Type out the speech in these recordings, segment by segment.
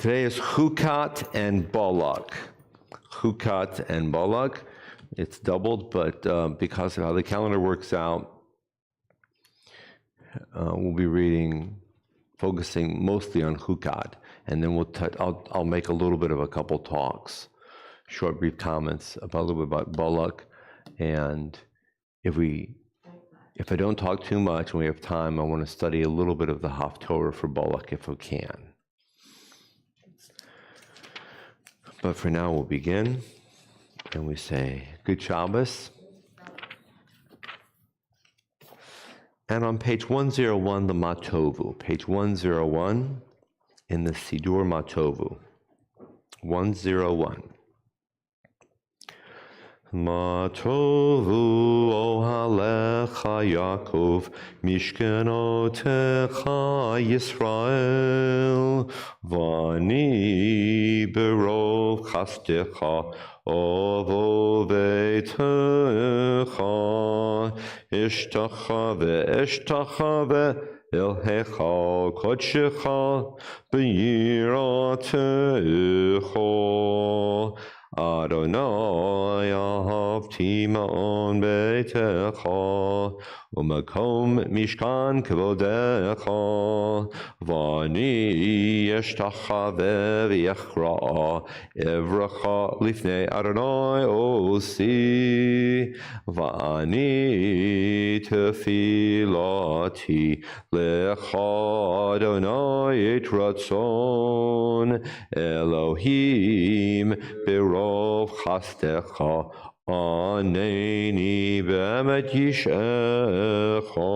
Today is Chukat and Balak. Chukat and Balak. It's doubled, but because of how the calendar works out, we'll be focusing mostly on Chukat, and then I'll make a little bit of a couple talks, short, brief comments about a little bit about Balak, and if I don't talk too much and we have time, I want to study a little bit of the Haftorah for Balak if we can. But for now, we'll begin, and we say, Good Shabbos. And on page 101, the Matovu, page 101 in the Sidur Matovu, 101. Matovu ohalecha Yaakov, mishkenotecha Yisrael, vani berov chastecha, ovo vetecha, ishtacha ve'ishtacha ve'elhecha kodshecha, b'yiratecha. Adonai ahavti ma'on beitecha, u'makom mishkan kvodecha, v'ani yeshtachave v'yachra'a, evracha lifnei Adonai osi, v'ani tefilati lecha Adonai et ratzon, Elohim berov chastecha, aneni be'emet yishecha.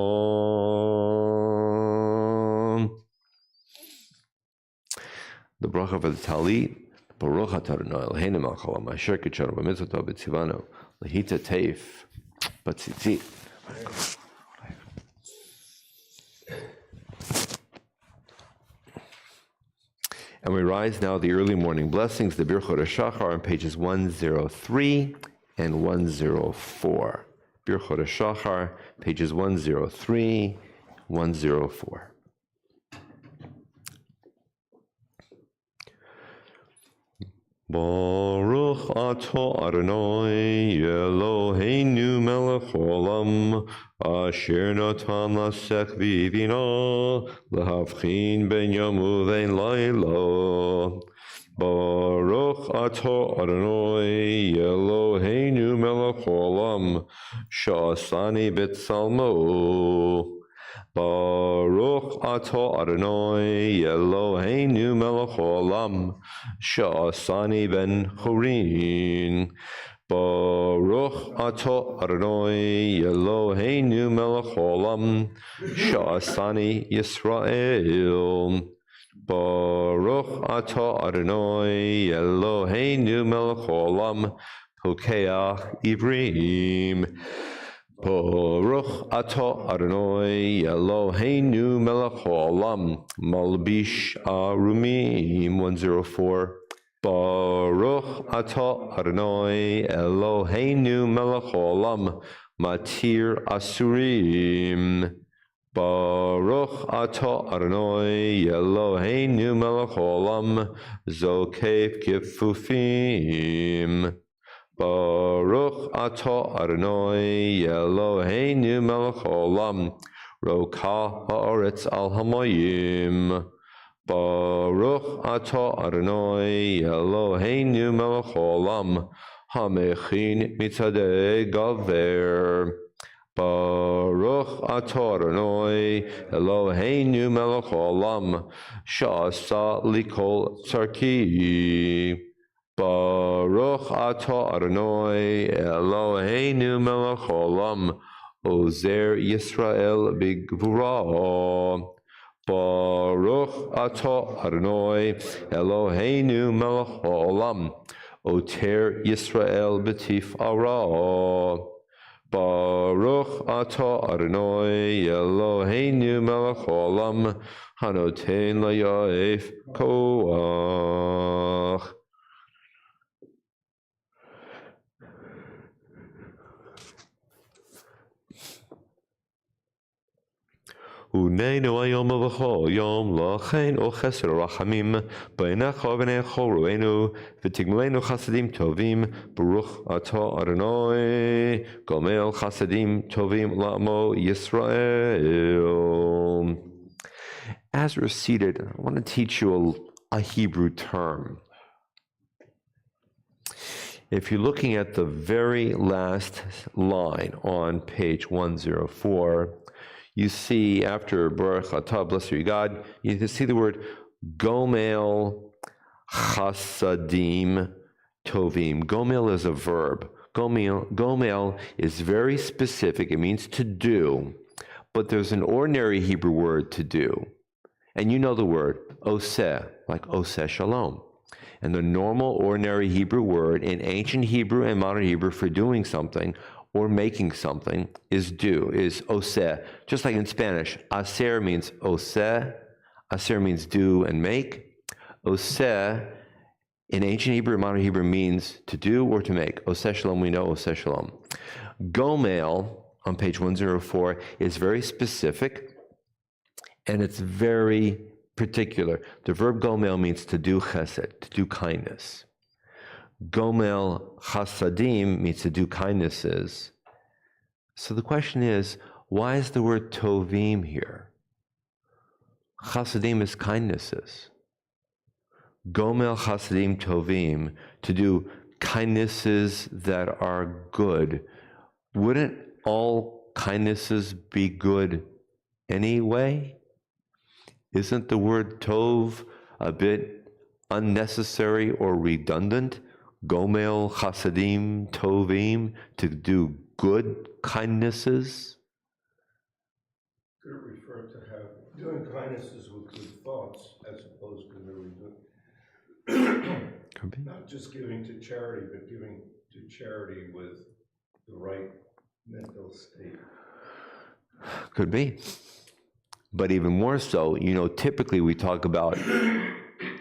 The bracha for the talit, Baruch atah Adonai Eloheinu melech haolam asher kitshanu b'mitzvotav v'tzivanu lehita teif b'tzitzit. And we rise now the early morning blessings, the Birchot HaShachar on pages 103 and 104. Birchot HaShachar, pages 103, 104. Baruch atah Adonai Eloheinu melech haolam asher natan lasech v'ivina lehavchin ben yom uvein layla. Baruch atah Adonai Eloheinu melech haolam sha'asani b'tzalmo. Baruch atah Adonai Eloheinu melech haolam sha'asani ben chorin. Baruch atah Adonai Eloheinu melech haolam sha'asani Yisrael. Baruch atah Adonai Eloheinu melech haolam pokeach ivrim. Baruch atah Adonai Eloheinu melech haolam malbish arumim. 104. Baruch atah Adonai Eloheinu melech haolam matir asurim. Baruch atah Adonai Eloheinu melech haolam zokef kifufim. Baruch atah Adonai Eloheinu melech haolam roka haaretz al hamayim. Baruch atah Adonai Eloheinu melech haolam hamechin mitzadei gaver. Baruch atah Adonai Eloheinu melech haolam sha'asa likol tzarki. Baruch atah Adonai Eloheinu melech haolam ozer Yisrael b'gvura. Baruch atah Adonai Eloheinu melech haolam oter Yisrael b'tif'ara. Baruch atah Adonai Eloheinu melech haolam hanoten laya'ef koach. Unenu ayom v'chol yom lachein o chesed rachamim b'einecha v'nei chol ruenu v'tigmulenu chasadim tovim baruch atah Adonai gomel chasadim tovim la'amo Yisrael. As we're seated, I want to teach you a Hebrew term. If you're looking at the very last line on page 104, you see after Baruch Atah, blessed are you God, you see the word Gomel Chasadim Tovim. Gomel is a verb. Gomel is very specific. It means to do, but there's an ordinary Hebrew word to do. And you know the word oseh, like oseh shalom. And the normal, ordinary Hebrew word in ancient Hebrew and modern Hebrew for doing something or making something is do, is oseh. Just like in Spanish, hacer means oseh, hacer means do and make. Oseh in ancient Hebrew and modern Hebrew means to do or to make. Oseh shalom, we know oseh shalom. Gomel, on page 104, is very specific and it's very particular. The verb gomel means to do chesed, to do kindness. Gomel chasadim means to do kindnesses. So the question is, why is the word tovim here? Chasadim is kindnesses. Gomel chasadim tovim, to do kindnesses that are good. Wouldn't all kindnesses be good anyway? Isn't the word tov a bit unnecessary or redundant? Gomel chasadim tovim, to do good kindnesses? Could it refer to doing kindnesses with good thoughts as opposed to merely not just giving to charity, but giving to charity with the right mental state? Could be. But even more so, typically we talk about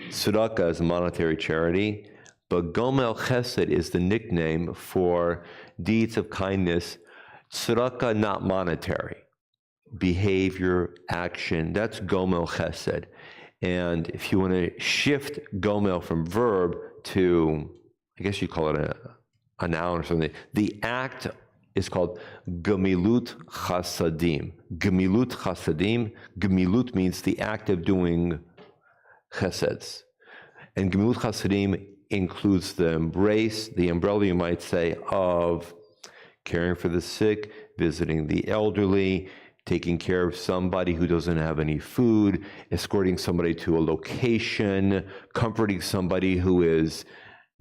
tzedakah as a monetary charity, but Gomel Chesed is the nickname for deeds of kindness. Tzedakah, not monetary. Behavior, action, that's Gomel Chesed. And if you want to shift Gomel from verb to, I guess you call it a noun or something, the act is called Gemilut Chasadim. Gemilut Chasadim. Gemilut means the act of doing cheseds. And Gemilut Chasadim includes the embrace, the umbrella, you might say, of caring for the sick, visiting the elderly, taking care of somebody who doesn't have any food, escorting somebody to a location, comforting somebody who is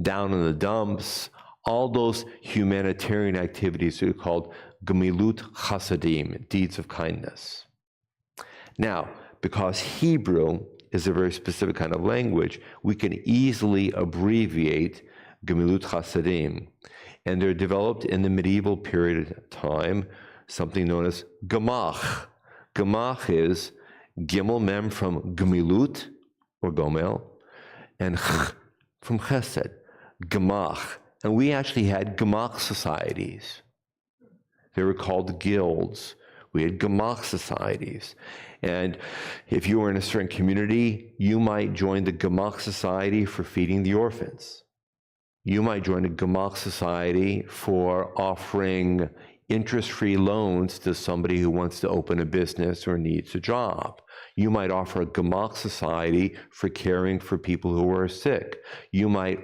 down in the dumps. All those humanitarian activities are called Gemilut Chasadim, deeds of kindness. Now, because Hebrew is a very specific kind of language, we can easily abbreviate Gemilut Chasadim. And they're developed in the medieval period of time, something known as Gemach. Gemach is Gimel Mem from Gemilut, or Gomel, and Ch from Chesed, Gemach. And we actually had Gemach societies. They were called guilds. We had Gemach societies. And if you were in a certain community, you might join the Gemach society for feeding the orphans. You might join a Gemach society for offering interest-free loans to somebody who wants to open a business or needs a job. You might offer a Gemach society for caring for people who are sick. You might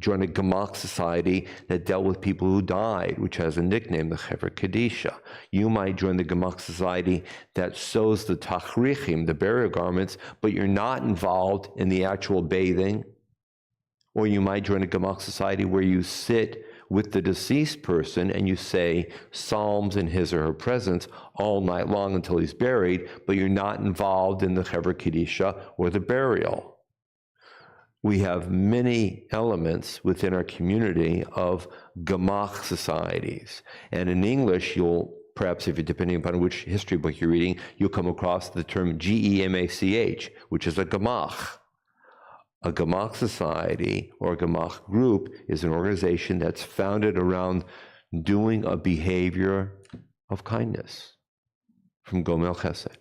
join a Gemach society that dealt with people who died, which has a nickname, the Hever Kadisha. You might join the Gemach society that sews the tachrichim, the burial garments, but you're not involved in the actual bathing. Or you might join a Gemach society where you sit with the deceased person and you say psalms in his or her presence all night long until he's buried, but you're not involved in the Hever Kadisha or the burial. We have many elements within our community of Gemach societies. And in English, you'll, perhaps if you're depending upon which history book you're reading, you'll come across the term Gemach, which is a Gemach. A Gemach society or a Gemach group is an organization that's founded around doing a behavior of kindness from Gomel Chesed.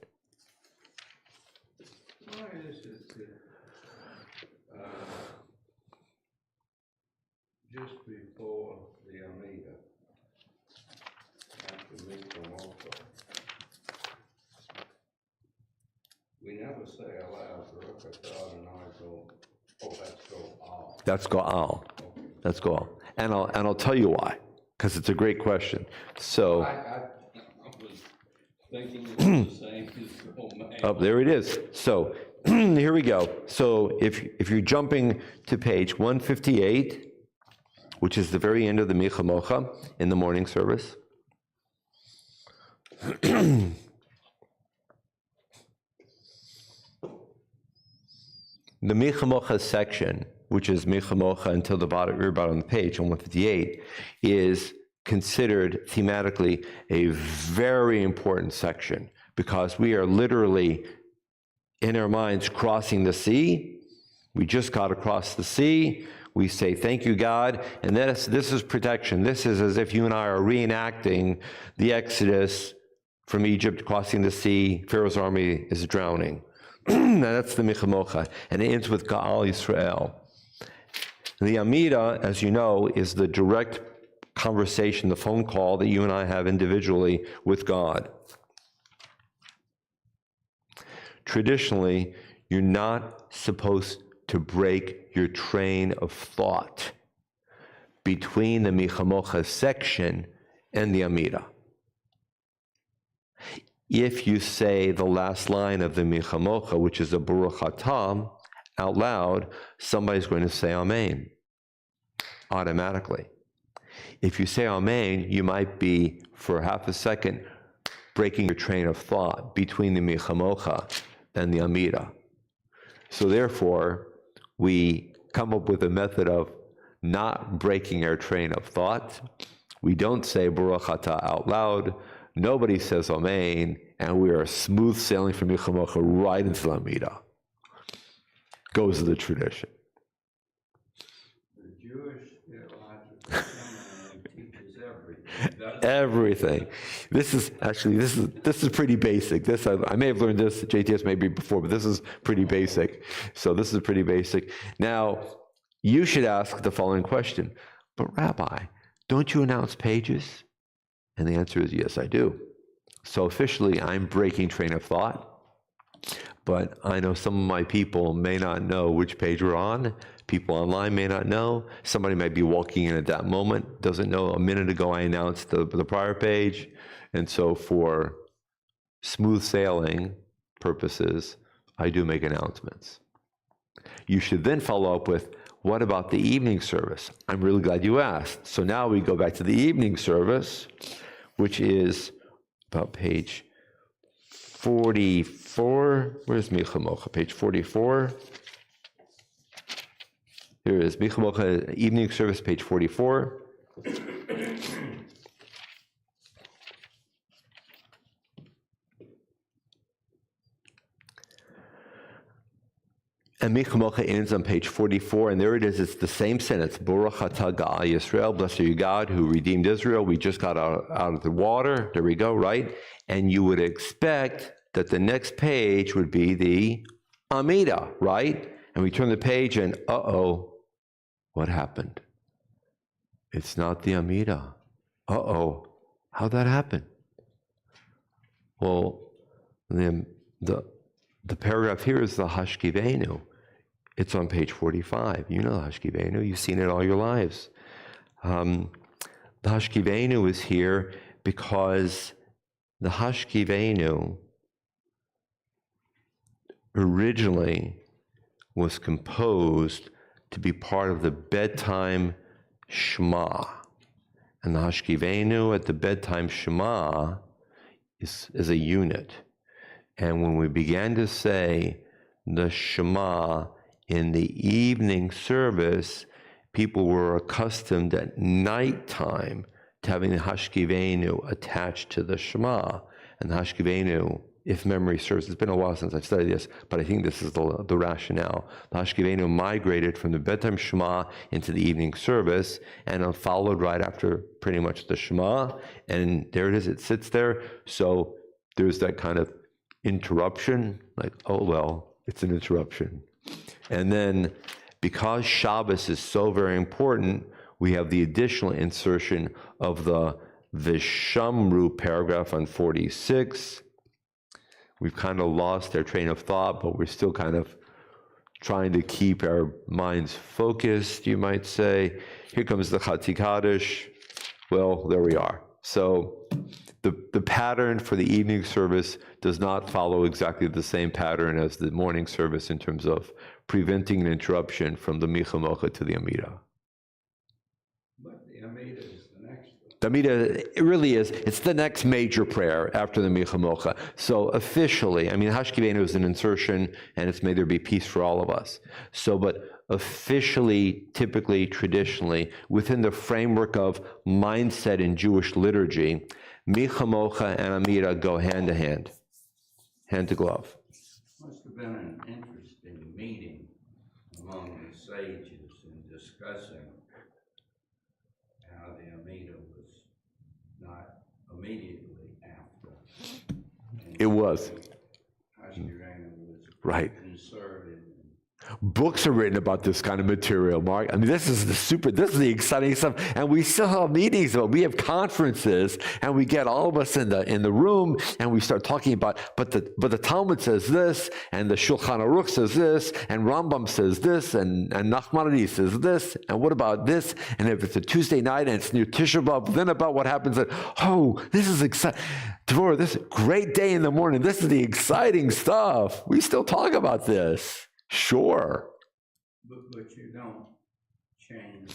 That's go'al. That's go'al. And I'll tell you why, because it's a great question. So, I was thinking it was the same as Romaine. oh, there it is. So here we go. So if you're jumping to page 158, which is the very end of the Micha Mocha in the morning service. The Micha Mocha section, which is Micha Mocha until the very bottom of the page on 158, is considered thematically a very important section because we are literally in our minds crossing the sea. We just got across the sea. We say, thank you, God. And this is protection. This is as if you and I are reenacting the Exodus from Egypt, crossing the sea. Pharaoh's army is drowning. That's the Micha Mocha. And it ends with Ga'al Yisrael. The Amida, as you know, is the direct conversation, the phone call that you and I have individually with God. Traditionally, you're not supposed to break your train of thought between the Micha Mocha section and the Amida. If you say the last line of the Micha Mocha, which is a Baruch Atah, out loud, somebody's going to say Amen automatically. If you say Amen, you might be, for half a second, breaking your train of thought between the Micha Mocha and the Amida. So therefore, we come up with a method of not breaking our train of thought. We don't say Baruch Atah out loud. Nobody says Amen, and we are smooth sailing from Micha Mocha right into the Amida. Goes to the tradition. The Jewish theological seminary teaches everything. Everything. This is pretty basic. This I may have learned this at JTS maybe before, but this is pretty basic. So this is pretty basic. Now, you should ask the following question, but Rabbi, don't you announce pages? And the answer is yes, I do. So officially, I'm breaking train of thought, but I know some of my people may not know which page we're on. People online may not know. Somebody might be walking in at that moment, doesn't know a minute ago I announced the prior page. And so for smooth sailing purposes, I do make announcements. You should then follow up with, what about the evening service? I'm really glad you asked. So now we go back to the evening service, which is about page 44. Where's Micha Mocha? Page 44. Here it is, Micha Mocha evening service, page 44. And Micha Mocha ends on page 44, and there it is. It's the same sentence. Baruch atah Ga'al Yisrael, blessed are you, God, who redeemed Israel. We just got out of the water. There we go, right? And you would expect that the next page would be the Amida, right? And we turn the page, and uh-oh, what happened? It's not the Amida. Uh-oh, how'd that happen? Well, the paragraph here is the Hashkivenu. It's on page 45. You know the Hashkivenu. You've seen it all your lives. The Hashkivenu is here because the Hashkivenu originally was composed to be part of the bedtime Shema. And the Hashkivenu at the bedtime Shema is a unit. And when we began to say the Shema in the evening service, people were accustomed at nighttime to having the Hashkivenu attached to the Shema. And the Hashkivenu, if memory serves, it's been a while since I've studied this, but I think this is the rationale. The Hashkivenu migrated from the bedtime Shema into the evening service, and followed right after pretty much the Shema. And there it is, it sits there. So there's that kind of interruption, like, oh, well, it's an interruption. And then because Shabbos is so very important, we have the additional insertion of the Vishamru paragraph on 46. We've kind of lost our train of thought, but we're still kind of trying to keep our minds focused, you might say. Here comes the Chatzi Kaddish. Well, there we are. So the pattern for the evening service does not follow exactly the same pattern as the morning service in terms of preventing an interruption from the Micha Mocha to the Amida. But the Amida is the next one. The Amida, it really is. It's the next major prayer after the Micha Mocha. So officially, I mean, Hashkivenu is an insertion, and it's may there be peace for all of us. So, but officially, typically, traditionally, within the framework of mindset in Jewish liturgy, Micha Mocha and Amida go hand to hand to glove. Must have been an interesting meeting among the sages in discussing how the Amida was not immediately after. And It was. Hashkirana was Right. inserted. Books are written about this kind of material, Mark. I mean, this is the exciting stuff. And we still have meetings, we have conferences, and we get all of us in the room, and we start talking about, but the Talmud says this, and the Shulchan Aruch says this, and Rambam says this, and Nachmanides says this, and what about this? And if it's a Tuesday night and it's near Tisha B'Av, then about what happens at, this is exciting. Devorah, this is a great day in the morning. This is the exciting stuff. We still talk about this. Sure. But you don't change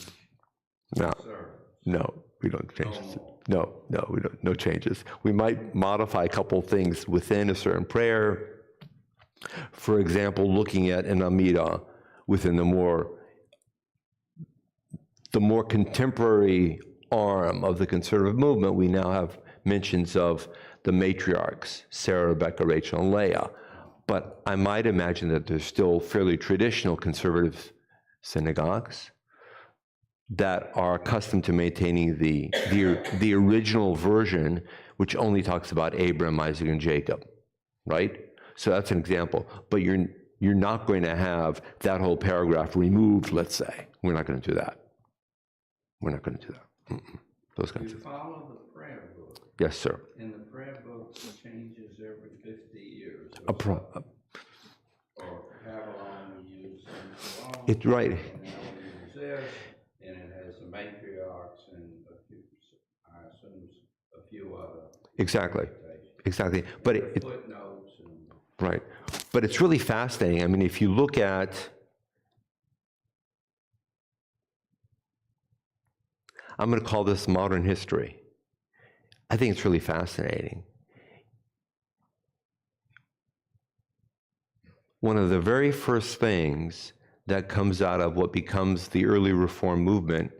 No, service. no, we don't change No this. more. No, we don't. No changes. We might modify a couple things within a certain prayer. For example, looking at an Amida within the more contemporary arm of the conservative movement, we now have mentions of the matriarchs, Sarah, Rebecca, Rachel, and Leah. But I might imagine that there's still fairly traditional conservative synagogues that are accustomed to maintaining the original version, which only talks about Abraham, Isaac, and Jacob, right? So that's an example. But you're not going to have that whole paragraph removed, let's say. We're not going to do that. We're not going to do that. Those kinds You of. follow the prayer book, Yes, sir. and the prayer book changes every 50 years. A Or pro- so. Or however long we use it. It's right. And now we use this, and it has the matriarchs and a few, I assume, a few other. Exactly. citations. Exactly. But Footnotes and. right. But it's really fascinating. I mean, if you look at, I'm going to call this modern history. I think it's really fascinating. One of the very first things that comes out of what becomes the early Reform movement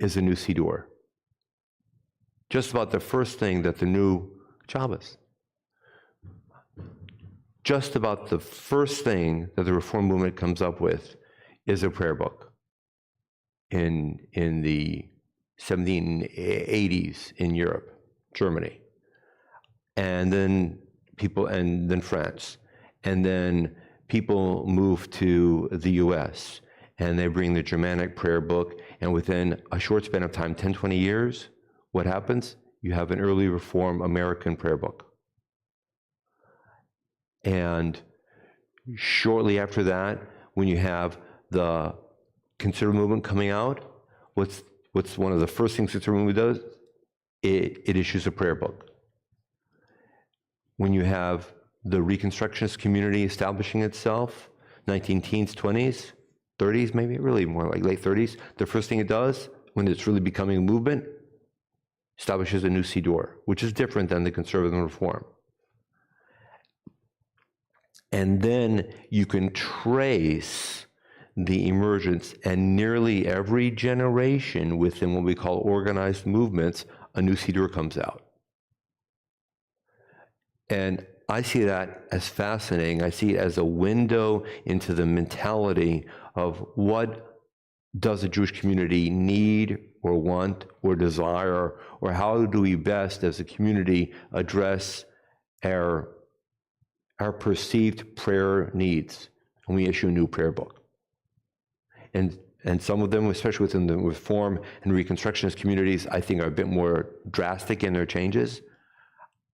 is a new Siddur. Just about the first thing that the new Shabbos. Just about the first thing that the Reform movement comes up with is a prayer book in the 1780s in Europe, Germany, and then France. And then people move to the US and they bring the Germanic prayer book. And within a short span of time, 10, 20 years, what happens? You have an early Reform American prayer book. And shortly after that, when you have the conservative movement coming out, what's one of the first things the conservative movement does? It issues a prayer book. When you have the Reconstructionist community establishing itself, 19-teens, 20s, 30s, maybe really more like late 30s, the first thing it does when it's really becoming a movement, establishes a new Siddur, which is different than the conservative and Reform. And then you can trace the emergence, and nearly every generation within what we call organized movements, a new Siddur comes out. And I see that as fascinating. I see it as a window into the mentality of what does a Jewish community need or want or desire, or how do we best as a community address our perceived prayer needs. And we issue a new prayer book. And some of them, especially within the Reform and Reconstructionist communities, I think are a bit more drastic in their changes.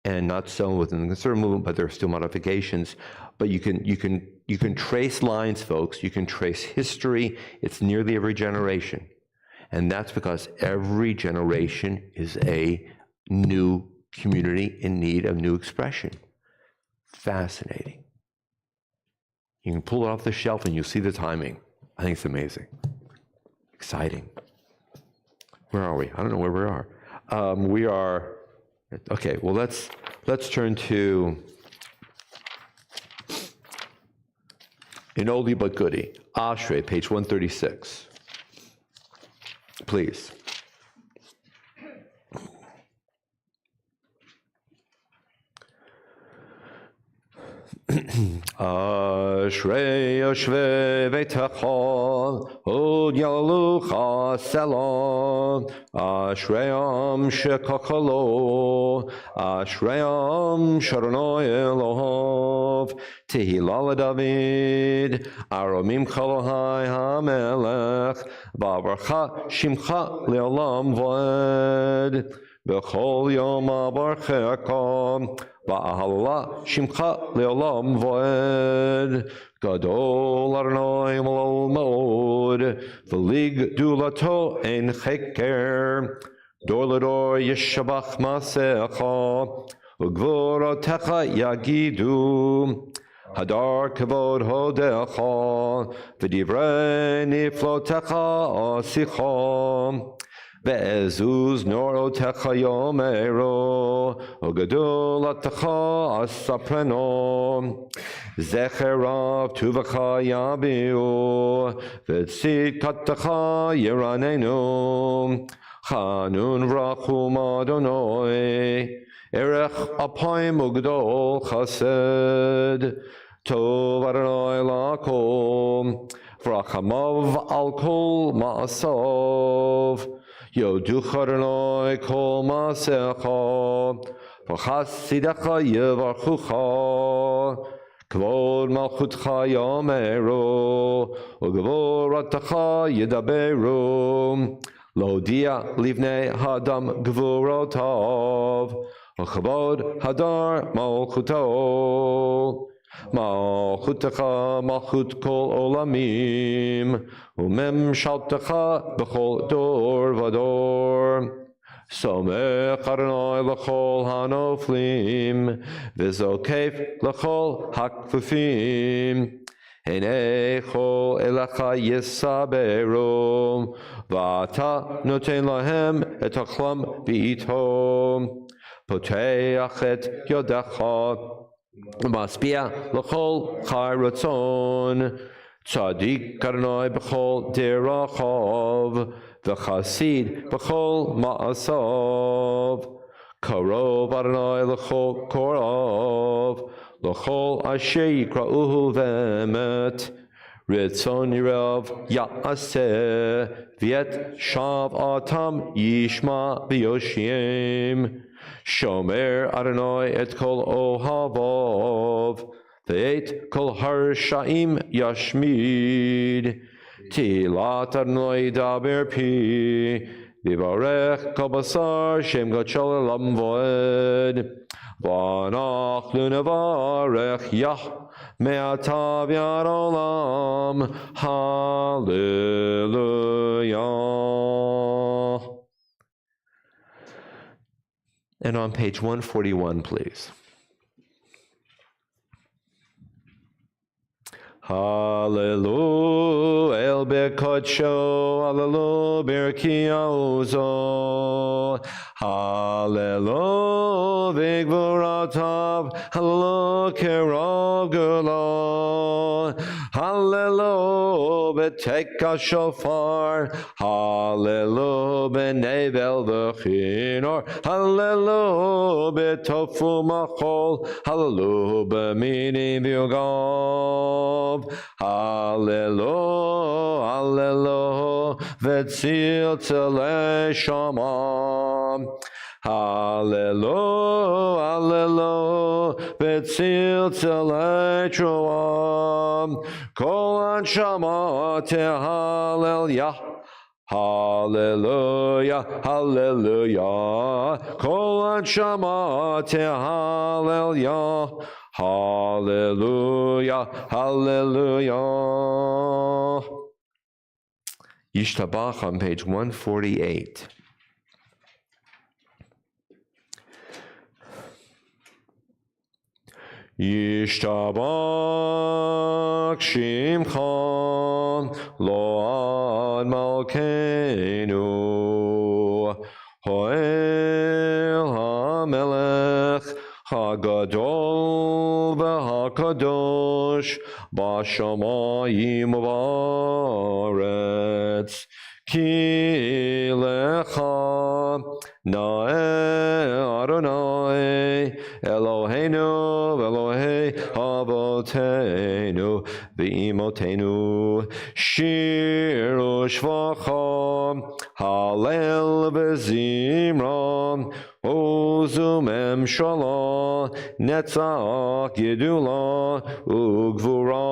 And not so within the conservative movement, but there are still modifications. But you can you can trace lines, folks. You can trace history. It's nearly every generation. And that's because every generation is a new community in need of new expression. Fascinating. You can pull it off the shelf and you'll see the timing. I think it's amazing. Exciting. Where are we? I don't know where we are. We are, okay, well, let's turn to an oldie but goodie. Ashrei, page 136. Please. Ashrei yoshvei beitecha od yalucha selah Ashreyam shekachalo Ashreyam sharonoi Elohov Tehillah David Aromim Chalohai HaMelech Bavarcha Shimcha Leolam Voed B'chol Yom Avarcheka Ba'ahallah Shimcha Leolam Voed Gadol Adonai Malol Mod V'lig Dulato Ein Cheker Dor Lador Yeshabach Masecha Ugvorotecha Yagidu Hadar Kavod Hodecha V'divrei Niflotecha Asicha Ve'ezuz Norotecha Yomero Ugadulatcha Asapreno Zecherav Tuvacha Yabiu V'tzit Katacha Yeranenu Chanun Vrachum Adonai Erech Apoim Ugdol Chesed Tov Adonai Lakom Vrachamav Al Kol Ma'asov Yoduch Adonai Kol Ma'asecha V'chasidecha Yevarchucha Kvod Malchutcha Yomeru Ugvoratecha Yedaberu Lodia Livnei Hadam Gvurotav Chavod Hadar Malchuto Malchutecha Malchut Kol Olamim Umem Shaltecha B'chol Dor Vador Somech Adonai L'chol Hanoflim V'zokef L'chol Hakfufim Einecho Elecha Yisaberum V'ata Noten Lahem Et Achlam B'ito Poteach Et Yodecha Maspia L'chol Chai Ratzon Tzadik Adonai B'chol Derachov V'chasid B'chol Ma'asav Karov Adonai L'chol Korov L'chol Asher Yikra'uhu V'emet Ritzon Yirav Ya'aseh V'yet Shav Atam Yishma V'yoshiem Shomer Adonai Et Kol Ohavov V'et Kol Harshaim Yashmid Tilat Adonai Daber Pi Vivarech Kol Basar Shem Gachol Elam Voed V'anach Lunevarech Yah Me'atav Yad Olam Hallelujah. And on page 141, please. Hallelujah, El Bekodsho, Hallelujah, Birkiauzo, Hallelujah, Vigvoratav, Hallelujah, Kerov Gula, Hallelujah, Beteka Shofar, Hallelujah, Benevel V'chinor, Hallelujah, Betofu Machol, Hallelujah, B'mini V'yogov, Hallelujah, Hallelujah, V'tzil Tzele Shama, Hallelujah, Hallelujah, V'tzil Tzele Troam, Kol Anshama Tehallel Yah, Hallelujah, Hallelujah, Kol Anshama Tehallel Yah, Hallelujah, hallelujah. Yishtabach on page 148. Yishtabach Shimcha Lo Ad Malkeinu Hoel HaMelech HaGadol VeHaKadosh B'Shamayim U'Ba'aretz Ki Lecha Na'eh Adonai Eloheinu Elohei Avotenu V'imotenu Shir U'Shvacha Halel V'Zimra Ozu Memshala Netzach Yedula Ugvura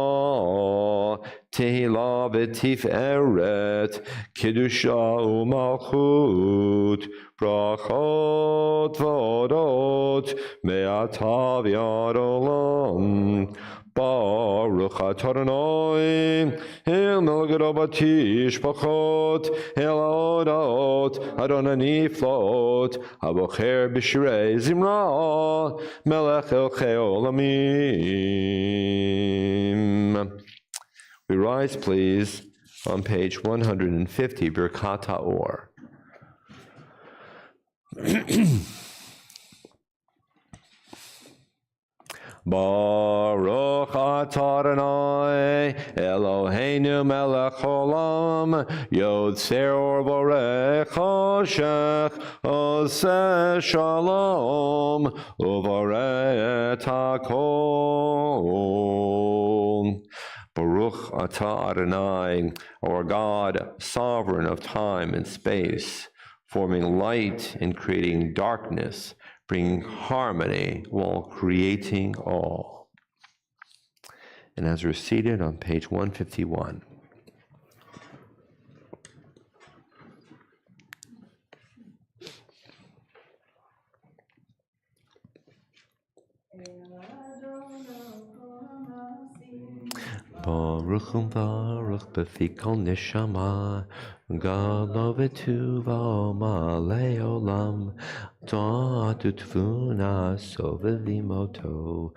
Tehila V'Tiferet Kedusha U'Malchut Brachot V'odot Me'ata V'yad Olam Baruch atah Adonai El Melech Batish Bachot El Odot Adonai Niflot Abocher B'Shirei Zimra Melech Elchei Olamim. We rise, please, on page 150, Birkat HaOr. Baruch atah Adonai Eloheinu melech olam Yotzer or borech choshech oseh shalom uvareh hakol. Baruch atah Adonai, our God, sovereign of time and space, forming light and creating darkness, bringing harmony while creating all. And as we're seated on page 151. Baruch Baruch b'fi kol neshama Galo v'tuva malei olam Ta'atu tvuna sovevimoto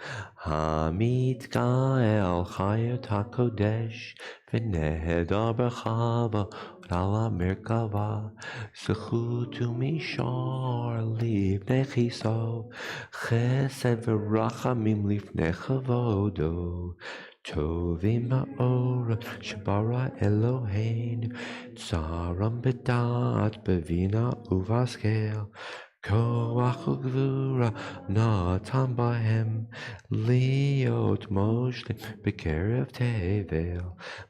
Hamit Gael Chayot HaKodesh V'nehedar b'chava Ala Merkava Zechutu mishar Livnei chiso Chesed v'rachamim Livnei chavodo Tovim ha'or Shebara Eloheinu Tzaram b'dat b'vina uvaskel Koach u'gvura natan bahem Liot moshlim b'kerev tevel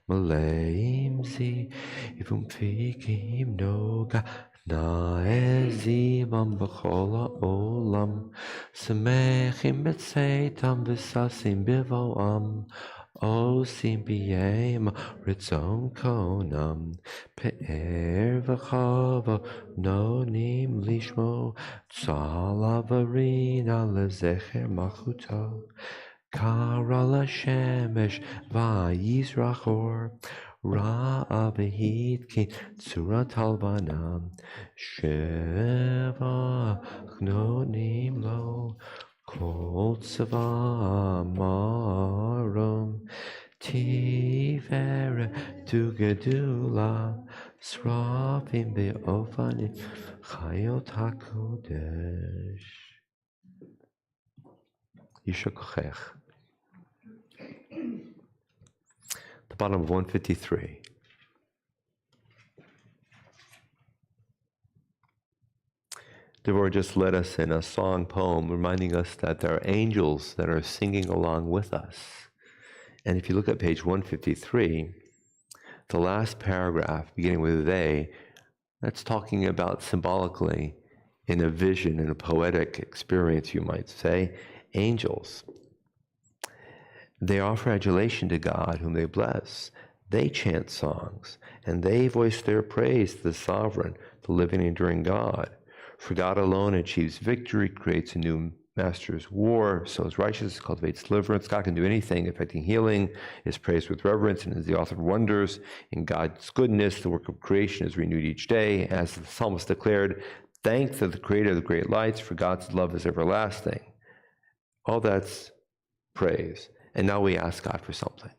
Maleim zivum fikim noga Na'ezivam b'chol ha'olam Semechim b'tzeitam v'sasim b'voam Osim b'yem ritzon konam Pe'er v'chava nonim lishmo Tzala v'rina lezecher machuto Kara l'shemesh v'yizrach or Ra'a v'hitkin tzurat halvanam Sheva chnonim lo Kol tzva marom Tiveret tu gedula Srafim be'ofanim Chayot HaKodesh. Yishar kochech. The bottom of 153. The Lord just led us in a song poem reminding us that there are angels that are singing along with us. And if you look at page 153, the last paragraph beginning with they, that's talking about symbolically in a vision, in a poetic experience, you might say, angels. They offer adulation to God whom they bless. They chant songs, and they voice their praise to the sovereign, the living and enduring God. For God alone achieves victory, creates a new master's war, sows righteousness, cultivates deliverance. God can do anything affecting healing, is praised with reverence, and is the author of wonders. In God's goodness, the work of creation is renewed each day. As the psalmist declared, thanks to the creator of the great lights, for God's love is everlasting. All that's praise. And now we ask God for something.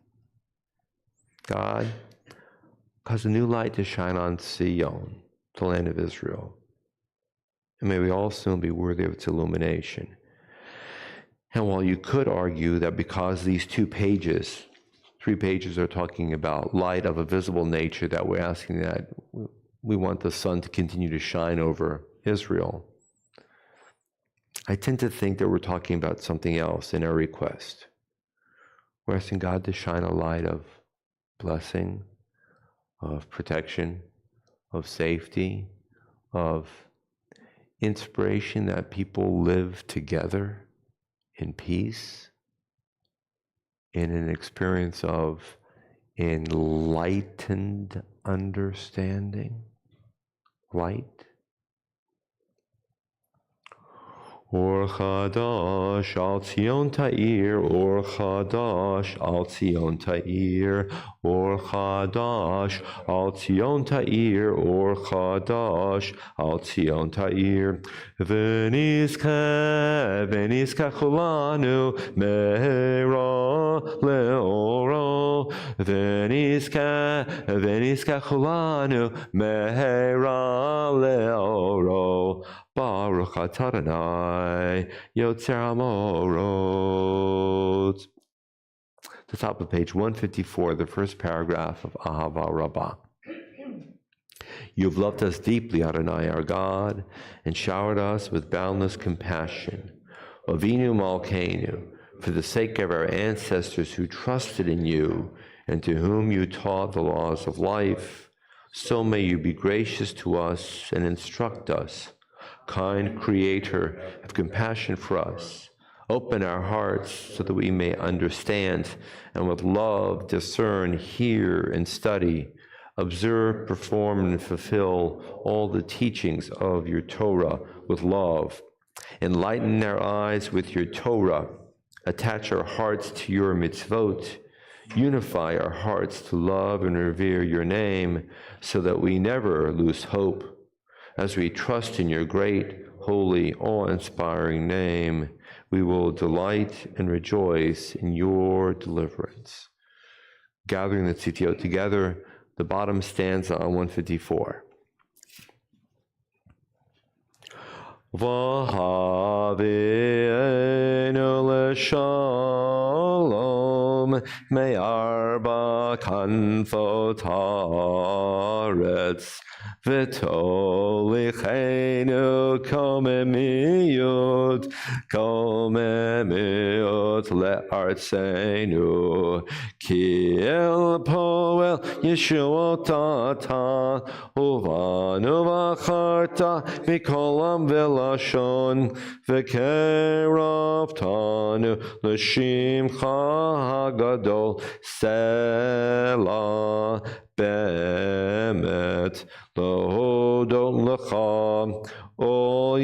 God, cause a new light to shine on Zion, the land of Israel. And may we all soon be worthy of its illumination. And while you could argue that because these 3 pages are talking about light of a visible nature, that we're asking that we want the sun to continue to shine over Israel, I tend to think that we're talking about something else in our request. We're asking God to shine a light of blessing, of protection, of safety, of inspiration, that people live together in peace, in an experience of enlightened understanding, light. Or Chadash al Tzion Ta'ir, Or Chadash al Tzion Ta'ir, Or Chadash al Tzion Ta'ir, Or Chadash al Tzion Ta'ir. V'nizka chulanu me'era le'oro. V'nizka chulanu me'era le'oro. Baruch atah Adonai Yotzer Hamorot. The top of page 154, the first paragraph of Ahava Rabbah. You've loved us deeply, Adonai, our God, and showered us with boundless compassion. Avinu Malkeinu, for the sake of our ancestors who trusted in you and to whom you taught the laws of life, so may you be gracious to us and instruct us. Kind Creator, have compassion for us. Open our hearts so that we may understand and with love discern, hear, and study, observe, perform, and fulfill all the teachings of your Torah with love. Enlighten our eyes with your Torah. Attach our hearts to your mitzvot. Unify our hearts to love and revere your name so that we never lose hope. As we trust in your great, holy, awe-inspiring name, we will delight and rejoice in your deliverance. Gathering the tzitiot together, the bottom stanza on 154. V'haveinu l'shalom me'arba kanfot haaretz v'tolichenu komemiyot le'artzenu ki el poel yeshuot ata uvanu v'acharta mikolam v'lashon v'kerabtanu l'shimcha hagadol Selah be'emet להודות לך, all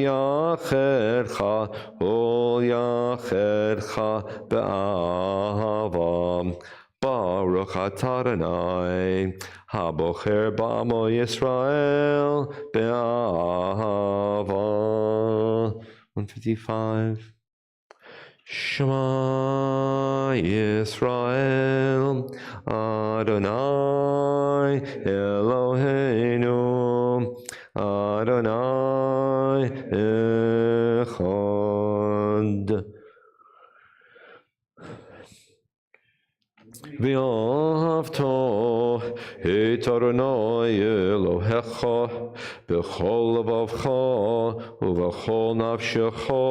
יחדך באהבה. ברוך אתה אדוני, הבוחר בעמו ישראל באהבה. 155. Shema Yisrael, Adonai Eloheinu, Adonai Echad. V'ahavto et Adonai Elohecha b'chol levavcha uv'chol nafshecha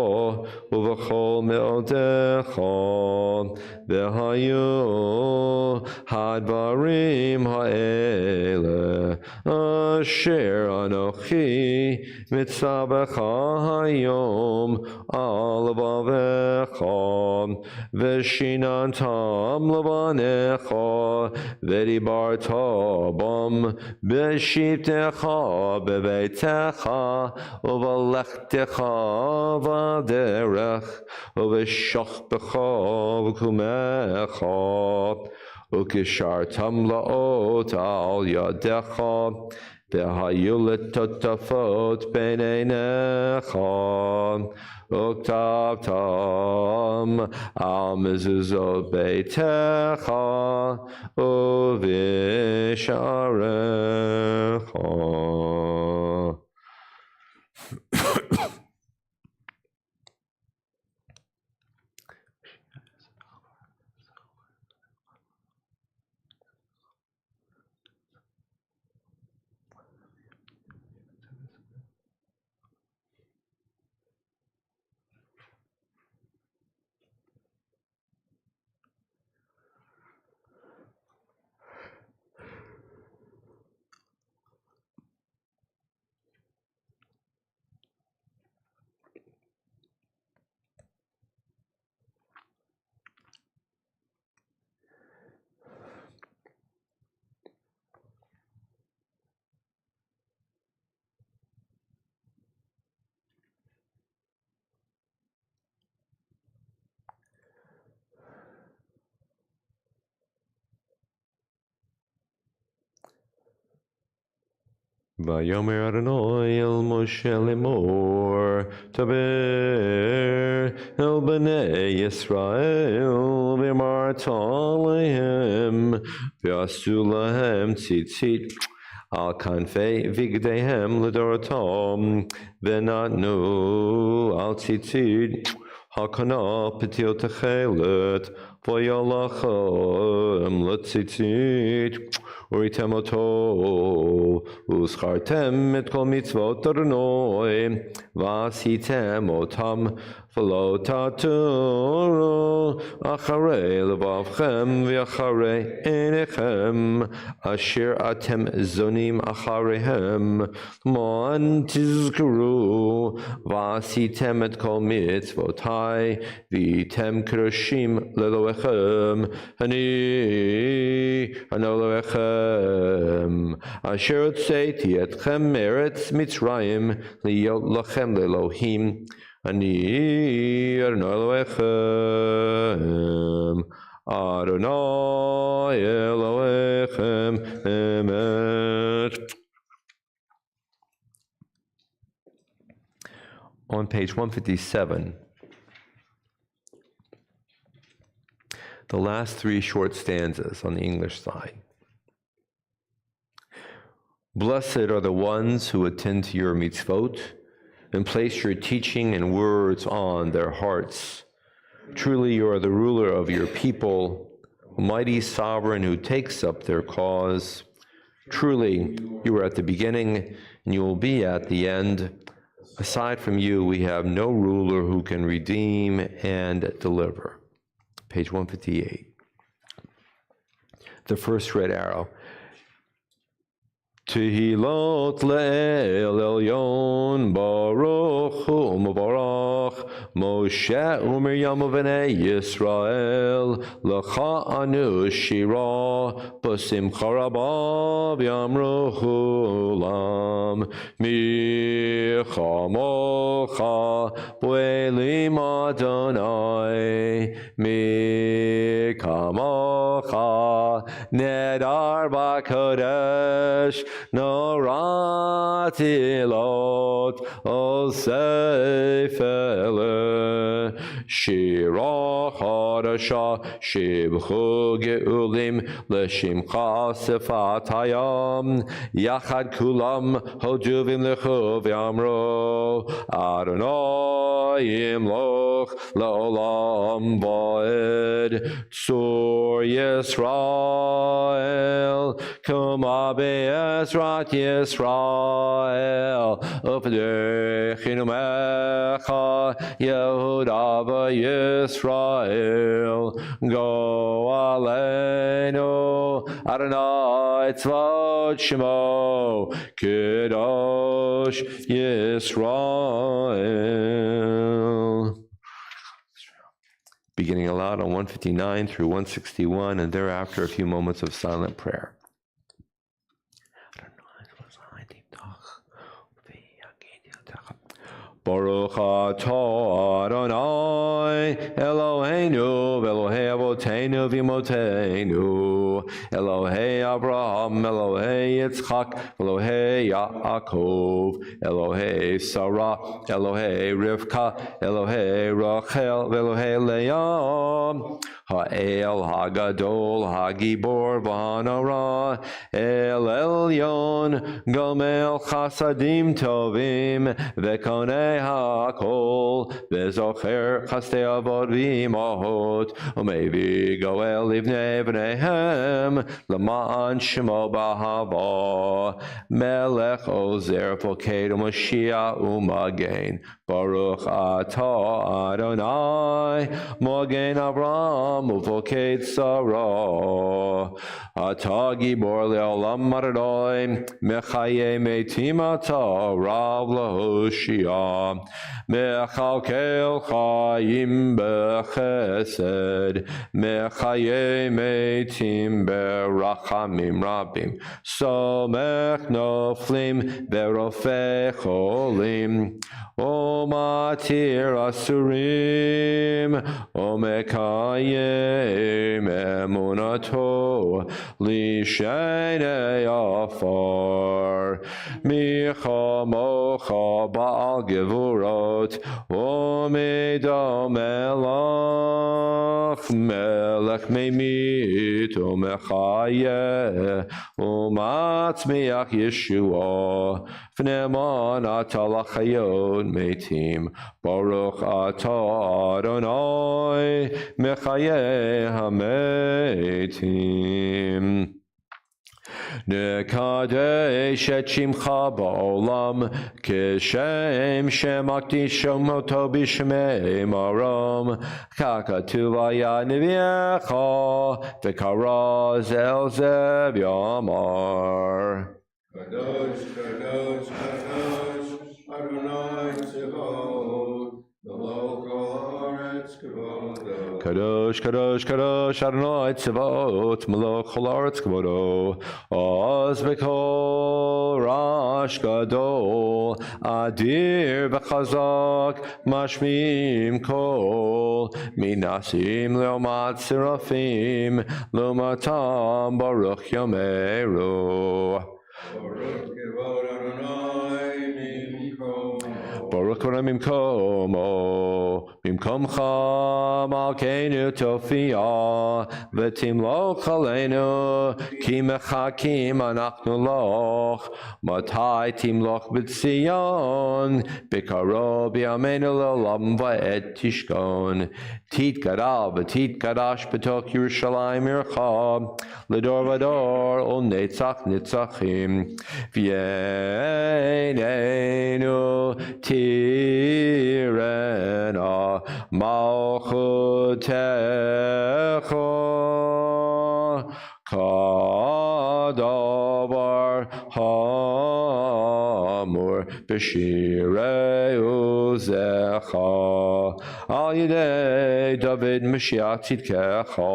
uv'chol me'odecha v'hayu hadvarim ha'ele Asher Anochi Mitzabecha Hayom Al Vavecha Veshinantam Lavanecha Vedibarta Bam Beshiptecha Beveitecha Uvalechtecha Vaderech Uveshachbecha V'kumecha Ukishartam laot al yadecha v'hayulet totafot b'neinecha uktavtam al mezuzot beitecha uvisharecha. Vayomer Adonai el Moshe lemor taber el bnei Yisrael v'amarta lehem v'asu lahem tzitzit al kanfei vigdeihem l'dorotam v'natnu al tzitzit hakana petil techelet v'yalachem l'tzitzit Uritem oto, uschartem et kol mitzvot Adonai, v'asitem otam, v'lo taturu, acharei levavchem v'acharei einechem, asher atem zonim achareihem, mo'an tizkuru, v'asitem et kol mitzvotai, v'item kedoshim leloechem, ani Elohechem. Asher Otzeiti etchem meretz Mitzrayim liyot lachem lelohim ani Adonai Elohechem Adonai Elohechem emet. On page 157, the last three short stanzas on the English side. Blessed are the ones who attend to your mitzvot and place your teaching and words on their hearts. Truly you are the ruler of your people, mighty sovereign who takes up their cause. Truly you were at the beginning and you will be at the end. Aside from you, we have no ruler who can redeem and deliver. Page 158. The first red arrow. Tehilot le'el elyon baruch hu mevarach Moshe u'Miriam u'vnei Yisrael lecha anu shira b'simcha rabba v'yamruchu lam mi chamocha b'elim Adonai mi kamocha nedar b'kodesh Norati lot ol seifele Shira chadasha shibchu geulim L'shimcha sefat hayam Yachad kulam hoduvim lechu v'amro Adonai imloch Baruch La'olam Va'ed Tzur Yisrael Kuma Be'ezrat Yisrael Ufdechinu Mecha Yehuda Yisrael Go Aleinu Adonai Tzvot Shemo Kedosh Yisrael. Beginning aloud on 159 through 161, and thereafter a few moments of silent prayer. Baruch atah Adonai Eloheinu v'Elohei Avoteinu v'Imotenu Elohei Abraham Elohei Yitzchak Elohei Yaakov Elohei Sarah Elohei Rivka Elohei Rachel v'Elohei Leah Ha'el Hagadol Hagibor V'Hanara El Elyon Gomel Chasadim Tovim V'Konei HaKol V'Zocher Chastei Avot V'Imahot U'Mevi Goel Livnei B'neihem L'Ma'an Shemo B'Ahava Melech Ozer Poked U'Mashiach U'Magen Baruch atah Adonai Magen Avraham Uvoked Sarah Atah Gibor Le'olam Adonai Mechaye Metim Atah Rav Lahoshia Mechalkel Chayim Bechesed Mechaye Metim Berachamim Rabim Somech Noflim Berofei Cholim O Matir Asurim O Mekayim Emunato Lishenei Afar Micha Mocha Baal Gevurot O Medo Melach Melech Memit O Mechaye O Matzmiach Yeshua Fneman Atalachayot Metim Baruch atah Adonai Mechaye Hametim Nekadesh et Shimcha ba'olam Kishem shemakti shomoto b'shmei marom Kakatuv haya neviecha V'kara zel zev yamar Kadosh, Kadosh, Kadosh, Adonai Tzivot, Melech haaretz kavodo. Kadosh, Kadosh, Kadosh, Adonai Tzivot, Melech haaretz kavodo. Oz b'kol rash gadol, adir v'chazak, mashmim kol, minasim leomat serafim, lomatam baruch yameru. Baruch kavod Adonai mimkom. Baruch Mimkomo, Mimkomcha Malkeinu Tofia, V'timloch Aleinu, Ki Mechakim Anachnu Loch, Matai Timloch B'Tzion, B'Karo B'Yameinu L'Olam Va'ed Tishkon, Tit Gadal V'Tit Gadash B'Tok Yerushalayim Yircha, L'Dor V'Dor, Ol Netzach Netzachim, V'Yeneinu Tirena Malchutecha Kadavar Hamur B'Shirei Uzecha Al Yidei David Mashiach Tzidkecha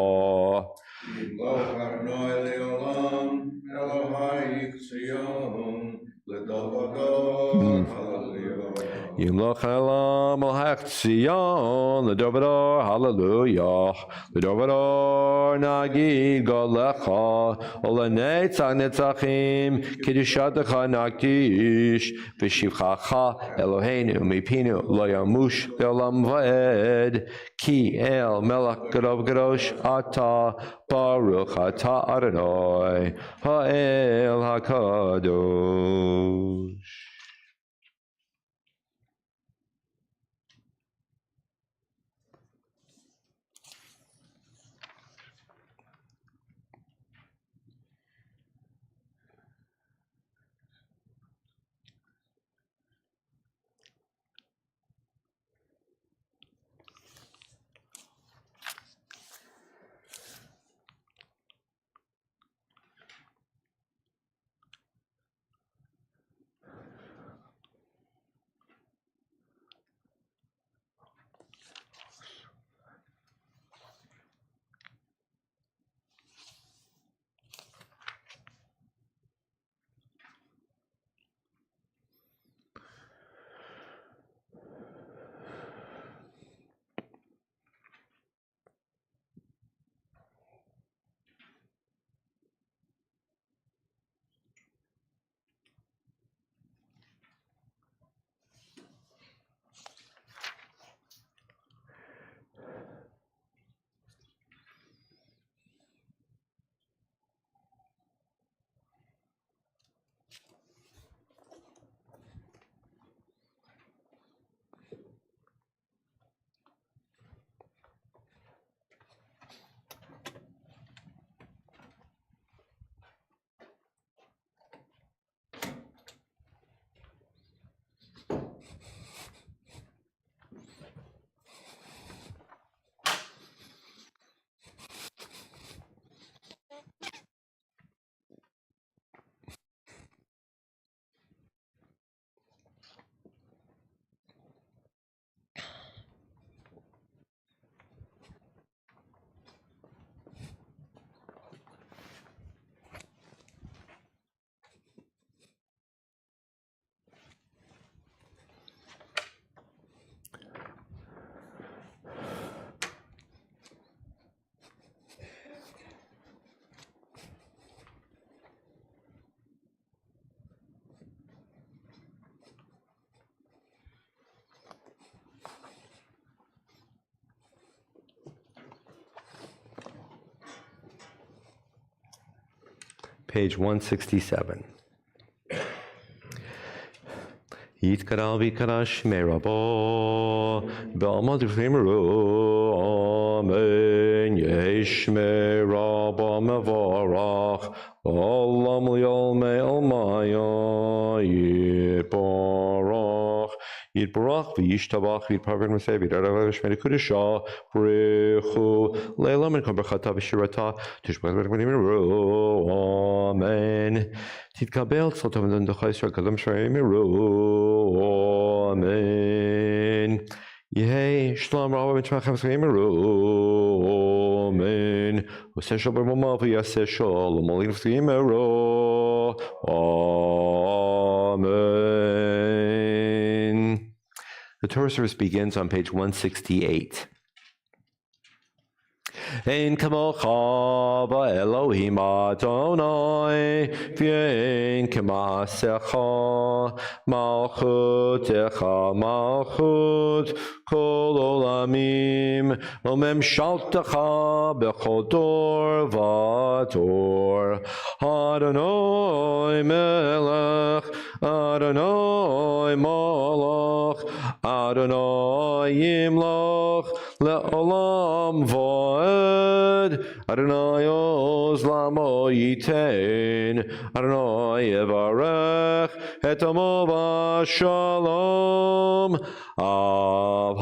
Yimloch Adonai le'olam, Elohai Tzion, l'dovador, hallelujah. Yimloch Elam al Zion, L'Dovador, Hallelujah, L'Dovador, Nagid, Golecha, Olenetzach Netzachim, Kiddushatecha Nagdish, V'Shivchacha, Eloheinu, Mipinu, Lo Yamush, Le'olam Va'ed, Ki El Melech Gadol Gadosh, Ata, Baruch Ata Adonai, Ha'el HaKadosh. page 167. Yitkara v'ikara shmei rabo, b'almad v'imru, amen, yehi shmei rabo mevorach, olam li'olmei olmaya yitbarach, yitbarach v'yishtabach v'yitparvin v'sei v'yidarav shmei kudisha, b'rechu, le'elam and kombrachata v'shirata, tishbach v'imru, amen. Titkabel tzoltam d'chai Yisrael kadam shmei miru, amen. Yehei shlam rabba b'tmachem v'imiru, amen. V'seh shal b'mama v'yaseh shal u'malin v'imiru, amen. The Torah service begins on page 168. Ein kamocha ba'Elohim Adonai, v'ein k'ma'asecha, malchutecha malchut kol olamim, u'memshaltecha b'chol dor v'dor. Adonai melech, Adonai malach, Adonai yimlach, le'olam v'ed, Adonai oz lamo yitein, Adonai yevarech et amo v'shalom, av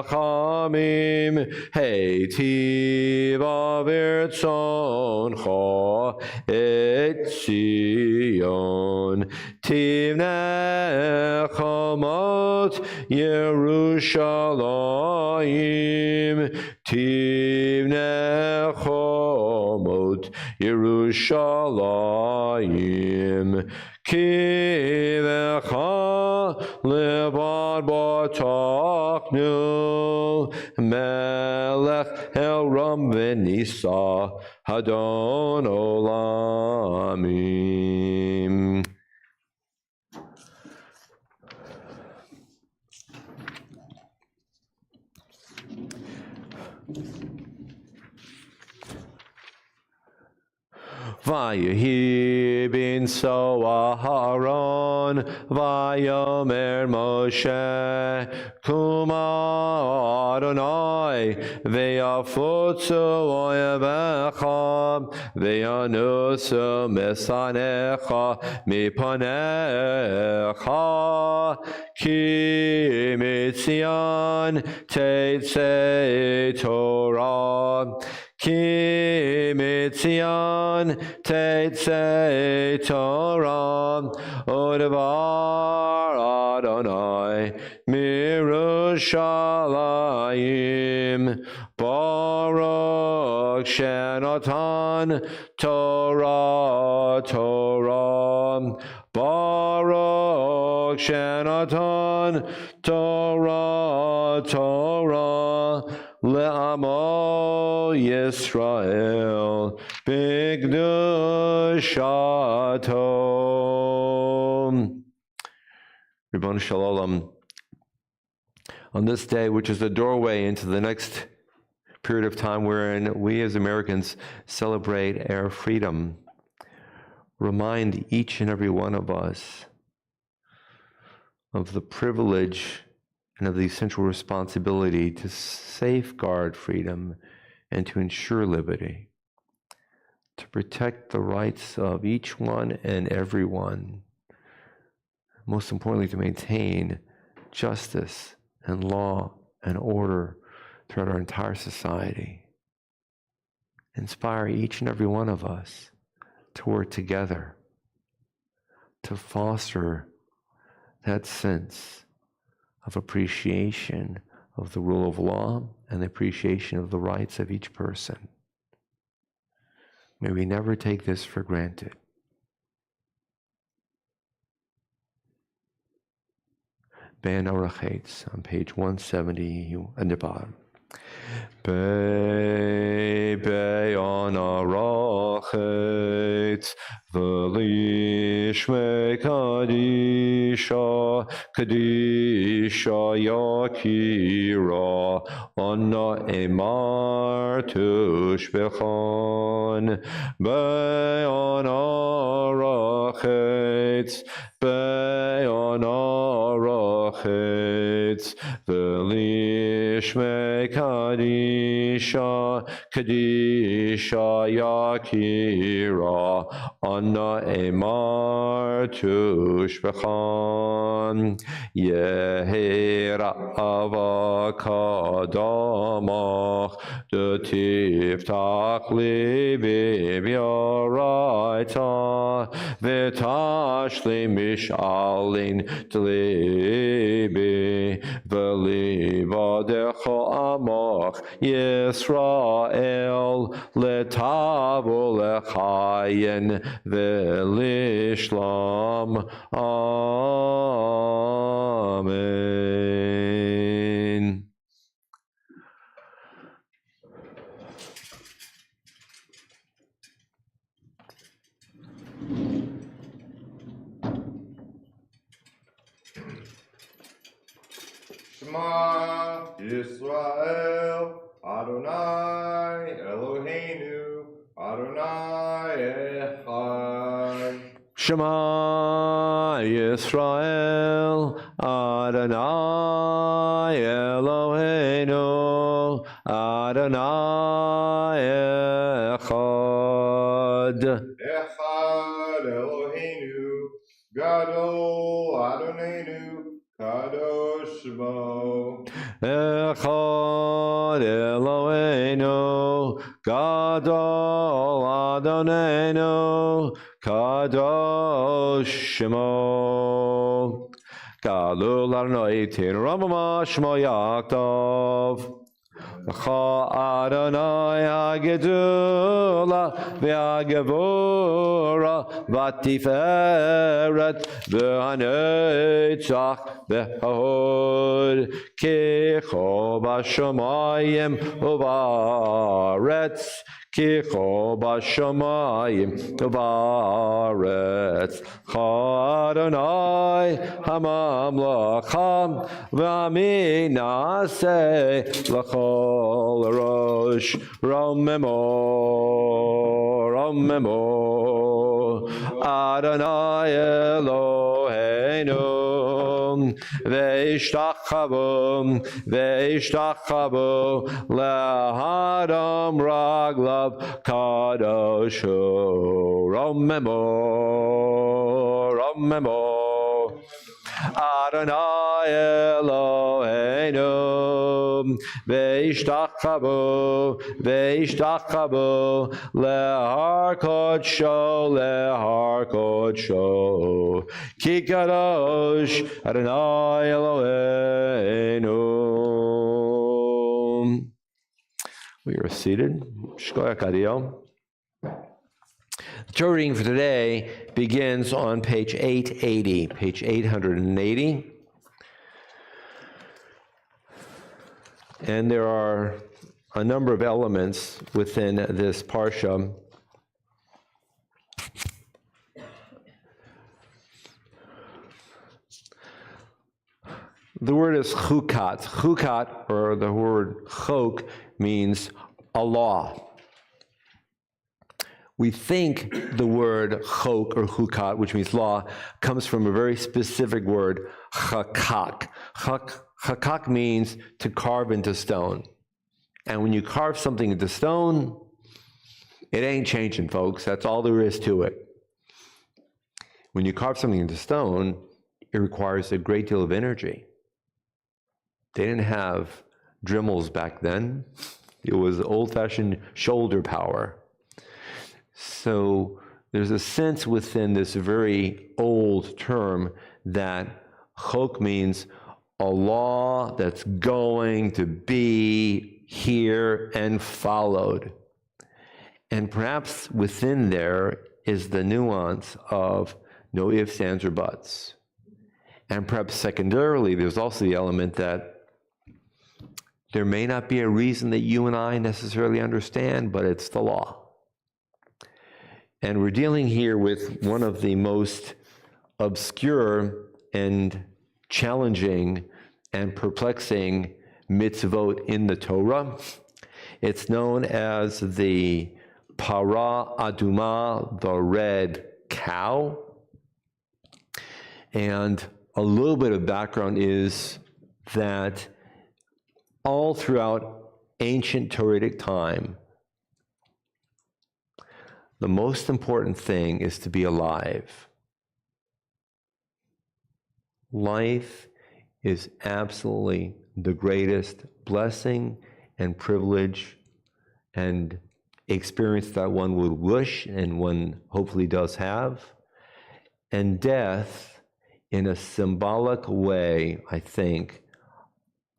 harachamim heitiv avirtzoncha et Zion, tivnechamot Yerushalayim, tivnechamot Yerushalayim, kivecha levad batachnu, melech elram v'nisa hadon olamim. Vayehi bin so Aharon, vayomer Moshe, kuma Adonai, ve'yafutzu oyevecha, ve'yanusu mesanecha mipanecha, ki mitzion teitzei Torah, ki mitzion teitzei Torah, u'devar Adonai mirushalayim, Baruch shenatan Torah Torah, Baruch shenatan Torah Torah, le'amo Yisrael b'kedushato. Ribbon Shalom. On this day, which is the doorway into the next period of time wherein we as Americans celebrate our freedom, remind each and every one of us of the privilege and of the essential responsibility to safeguard freedom and to ensure liberty, to protect the rights of each one and every one, most importantly, to maintain justice and law and order throughout our entire society. Inspire each and every one of us to work together to foster that sense of appreciation of the rule of law and the appreciation of the rights of each person. May we never take this for granted. Be'en Orachetz on page 170 at the bottom. Be'en Orachetz v'li Shme Kadisha Kadisha Yakira Anna Emar Tushbechan Be'ana Rachetz Be'ana Rachetz Velishme Kadisha Kadisha Yakira Anna Emar Tushbechan Yehera Avakadamach De Tiftach Libi B'Yoraita V'Tashli Mishalin Tlibi V'Livadecha Amach Yisrael Letavo Lechayin V'Lishlam Amen. Shema Yisrael, Adonai Eloheinu, Adonai Echad. Shema Yisrael, Adonai Eloheinu, Adonai Echad. Echad Eloheinu, Gadol Adonenu, Kadosh Shmo. Echad Eloheinu, Gadol Adonenu, Kadosh Shemo. Galul Adonai Tin Ramama Shmo Yaakov. Cha Adonai HaGedula VeHaGevura VaTiferet VeHaNetzach VeHod Kicho B'Shamayim U'Ba'aretz Kicho B'Shamayim U'Ba'aretz Cha Adonai HaMamlacha V'Ami Na'aseh L'Chol Rosh Romemo Romemo Adonai Eloheinu Ve'ishtachabu Le'Hadam Raglav Kadoshu Romemo Romemo Adonai Eloheinu Ve'ishtachabu Lehar Kodsho Ki Kadosh Adonai Eloheinu. We are seated. Shkoyach Adiyom. The Torah reading for today begins on page 880, page 880. And there are a number of elements within this parsha. The word is chukat. Chukat, or the word chok, means a law. We think the word chok or chukat, which means law, comes from a very specific word, chakak. Chakak means to carve into stone. And when you carve something into stone, it ain't changing, folks. That's all there is to it. When you carve something into stone, it requires a great deal of energy. They didn't have Dremels back then. It was old-fashioned shoulder power. So there's a sense within this very old term that chok means a law that's going to be here and followed. And perhaps within there is the nuance of no ifs, ands, or buts. And perhaps secondarily, there's also the element that there may not be a reason that you and I necessarily understand, but it's the law. And we're dealing here with one of the most obscure and challenging and perplexing mitzvot in the Torah. It's known as the para aduma, the red cow. And a little bit of background is that all throughout ancient Torahic time, the most important thing is to be alive. Life is absolutely the greatest blessing and privilege and experience that one would wish and one hopefully does have. And death, in a symbolic way, I think,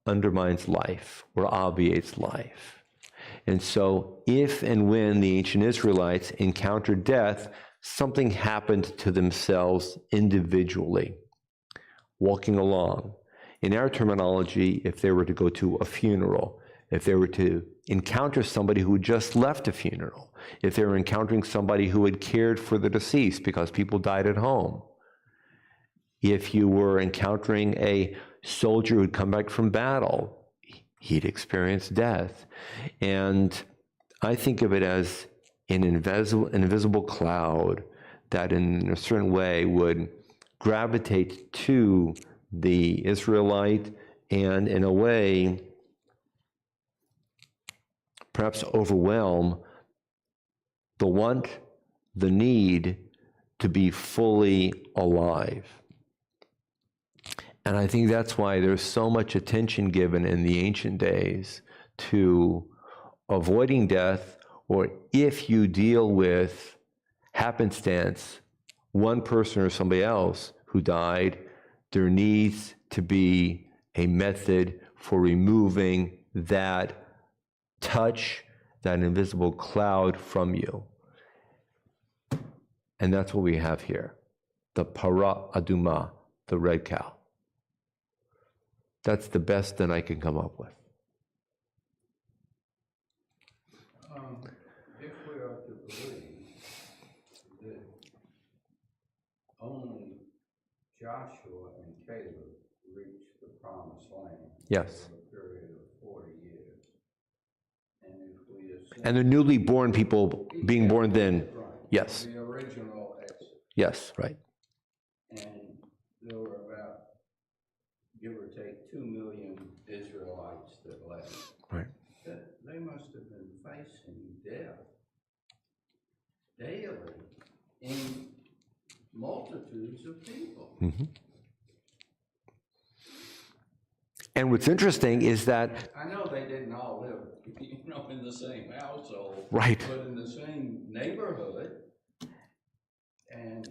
undermines life or obviates life. And so if and when the ancient Israelites encountered death, something happened to themselves individually, walking along. In our terminology, if they were to go to a funeral, if they were to encounter somebody who just left a funeral, if they were encountering somebody who had cared for the deceased because people died at home, if you were encountering a soldier who'd come back from battle, he'd experienced death. And I think of it as an invisible cloud that in a certain way would gravitate to the Israelite and in a way perhaps overwhelm the want, the need to be fully alive. And I think that's why there's so much attention given in the ancient days to avoiding death, or if you deal with happenstance, one person or somebody else who died, there needs to be a method for removing that touch, that invisible cloud from you. And that's what we have here, the para aduma, the red cow. That's the best that I can come up with. If we are to believe that only Joshua and Caleb reached the promised land Yes. for a period of 40 years, and if we assume And the newly born people being born then. right, Yes. the original Exodus, Yes, right. and there were about, give or take, 2 million Israelites that left. Right. That they must have been facing death daily in multitudes of people. Mm-hmm. And what's interesting is that, I know they didn't all live, in the same household. right, But in the same neighborhood and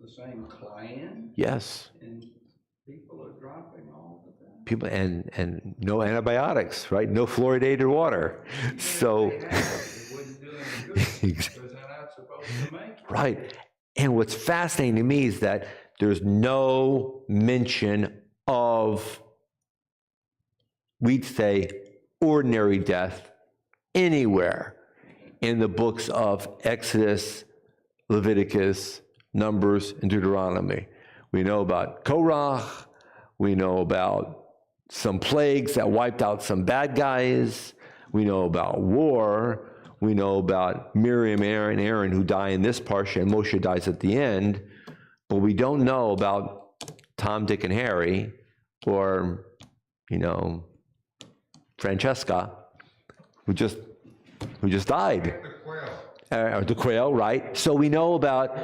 the same clan, yes, and people are dropping all the time. people, and no antibiotics, right? No fluoridated water. So, If they had it wouldn't do any good because they're not supposed to make it. right. And what's fascinating to me is that there's no mention of, we'd say, ordinary death anywhere in the books of Exodus, Leviticus, Numbers, and Deuteronomy. We know about Korah, we know about some plagues that wiped out some bad guys, we know about war, we know about Miriam, Aaron who die in this parsha, and Moshe dies at the end, but we don't know about Tom, Dick, and Harry, or, Francesca, who just died. The quail, right? So we know about,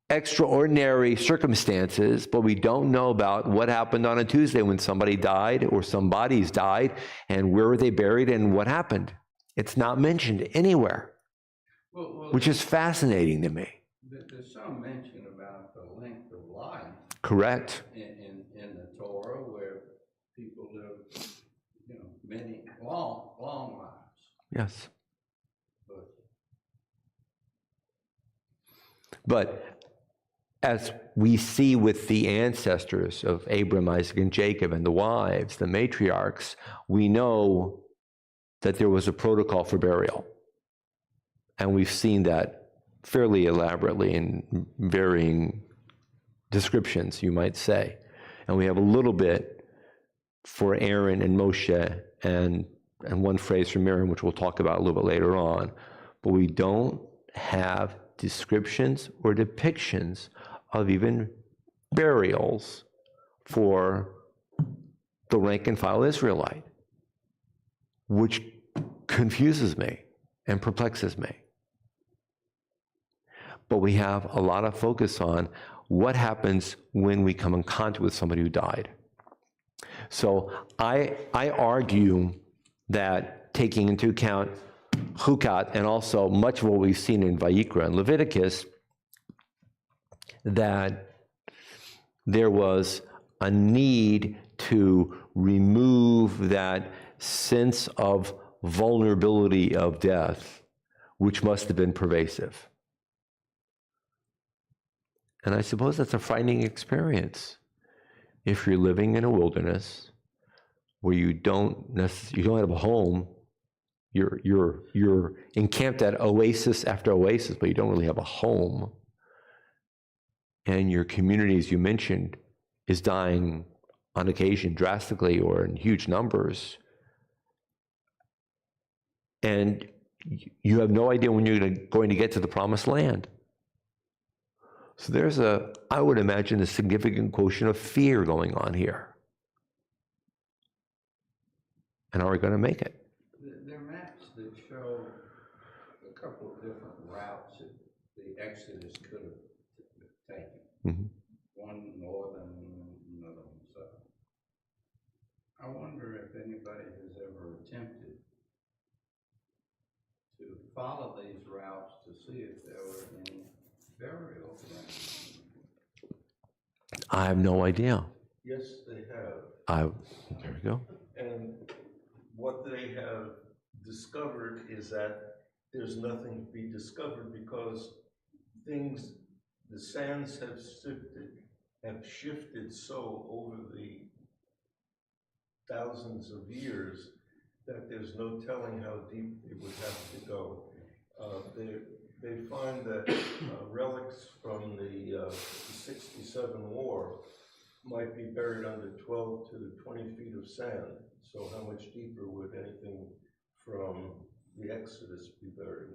extraordinary circumstances, but we don't know about what happened on a Tuesday when somebody died or some bodies died, and where were they buried and what happened. It's not mentioned anywhere, Well, which is fascinating to me. there's some mention about the length of life Correct. in the Torah where people live, many long lives. Yes. But But as we see with the ancestors of Abram, Isaac, and Jacob, and the wives, the matriarchs, we know that there was a protocol for burial. And we've seen that fairly elaborately in varying descriptions, you might say. And we have a little bit for Aaron and Moshe and one phrase from Miriam, which we'll talk about a little bit later on. But we don't have descriptions or depictions of even burials for the rank and file Israelite, which confuses me and perplexes me. But we have a lot of focus on what happens when we come in contact with somebody who died. So I argue that taking into account Chukat and also much of what we've seen in Vayikra and Leviticus, that there was a need to remove that sense of vulnerability of death, which must have been pervasive. And I suppose that's a frightening experience if you're living in a wilderness where you don't have a home. You're encamped at oasis after oasis, but you don't really have a home. And your community, as you mentioned, is dying on occasion drastically or in huge numbers. And you have no idea when you're going to get to the promised land. So there's I would imagine, a significant quotient of fear going on here. And are we going to make it? There are maps that show a couple of different routes that the Exodus could have taken. Mm-hmm. One northern, another one southern. I wonder if anybody has ever attempted to follow these routes to see if there were any burial grounds. I have no idea. Yes, they have. There we go. And what they have discovered is that there's nothing to be discovered because the sands have shifted so over the thousands of years that there's no telling how deep it would have to go. They find that relics from the 67 war might be buried under 12 to 20 feet of sand. So how much deeper would anything from the Exodus be buried?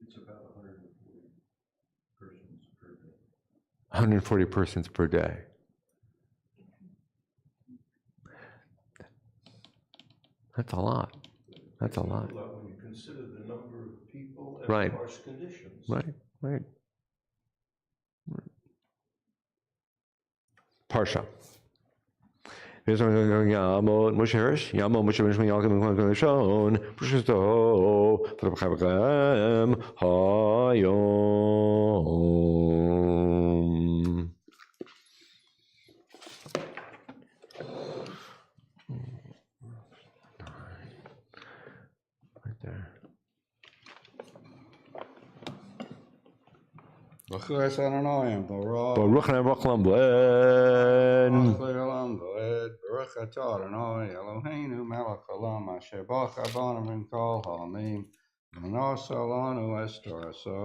It's about 140 persons per day. 140 persons per day. That's a lot. That's a lot. When you consider the number of people and Right. the harsh conditions. Right. Parsha. Yamot Moshe Hirsch, Yamot Moshe Benishman Yalkim Shon, Pushisto, Prabhakam, Hayom. Right there. Baruch Adonai, Baruch Baruch Lam Blen. Baruch atah Adonai Eloheinu melech haolam asher bacha banu min kol ha'amim v'nasa lanu es toraso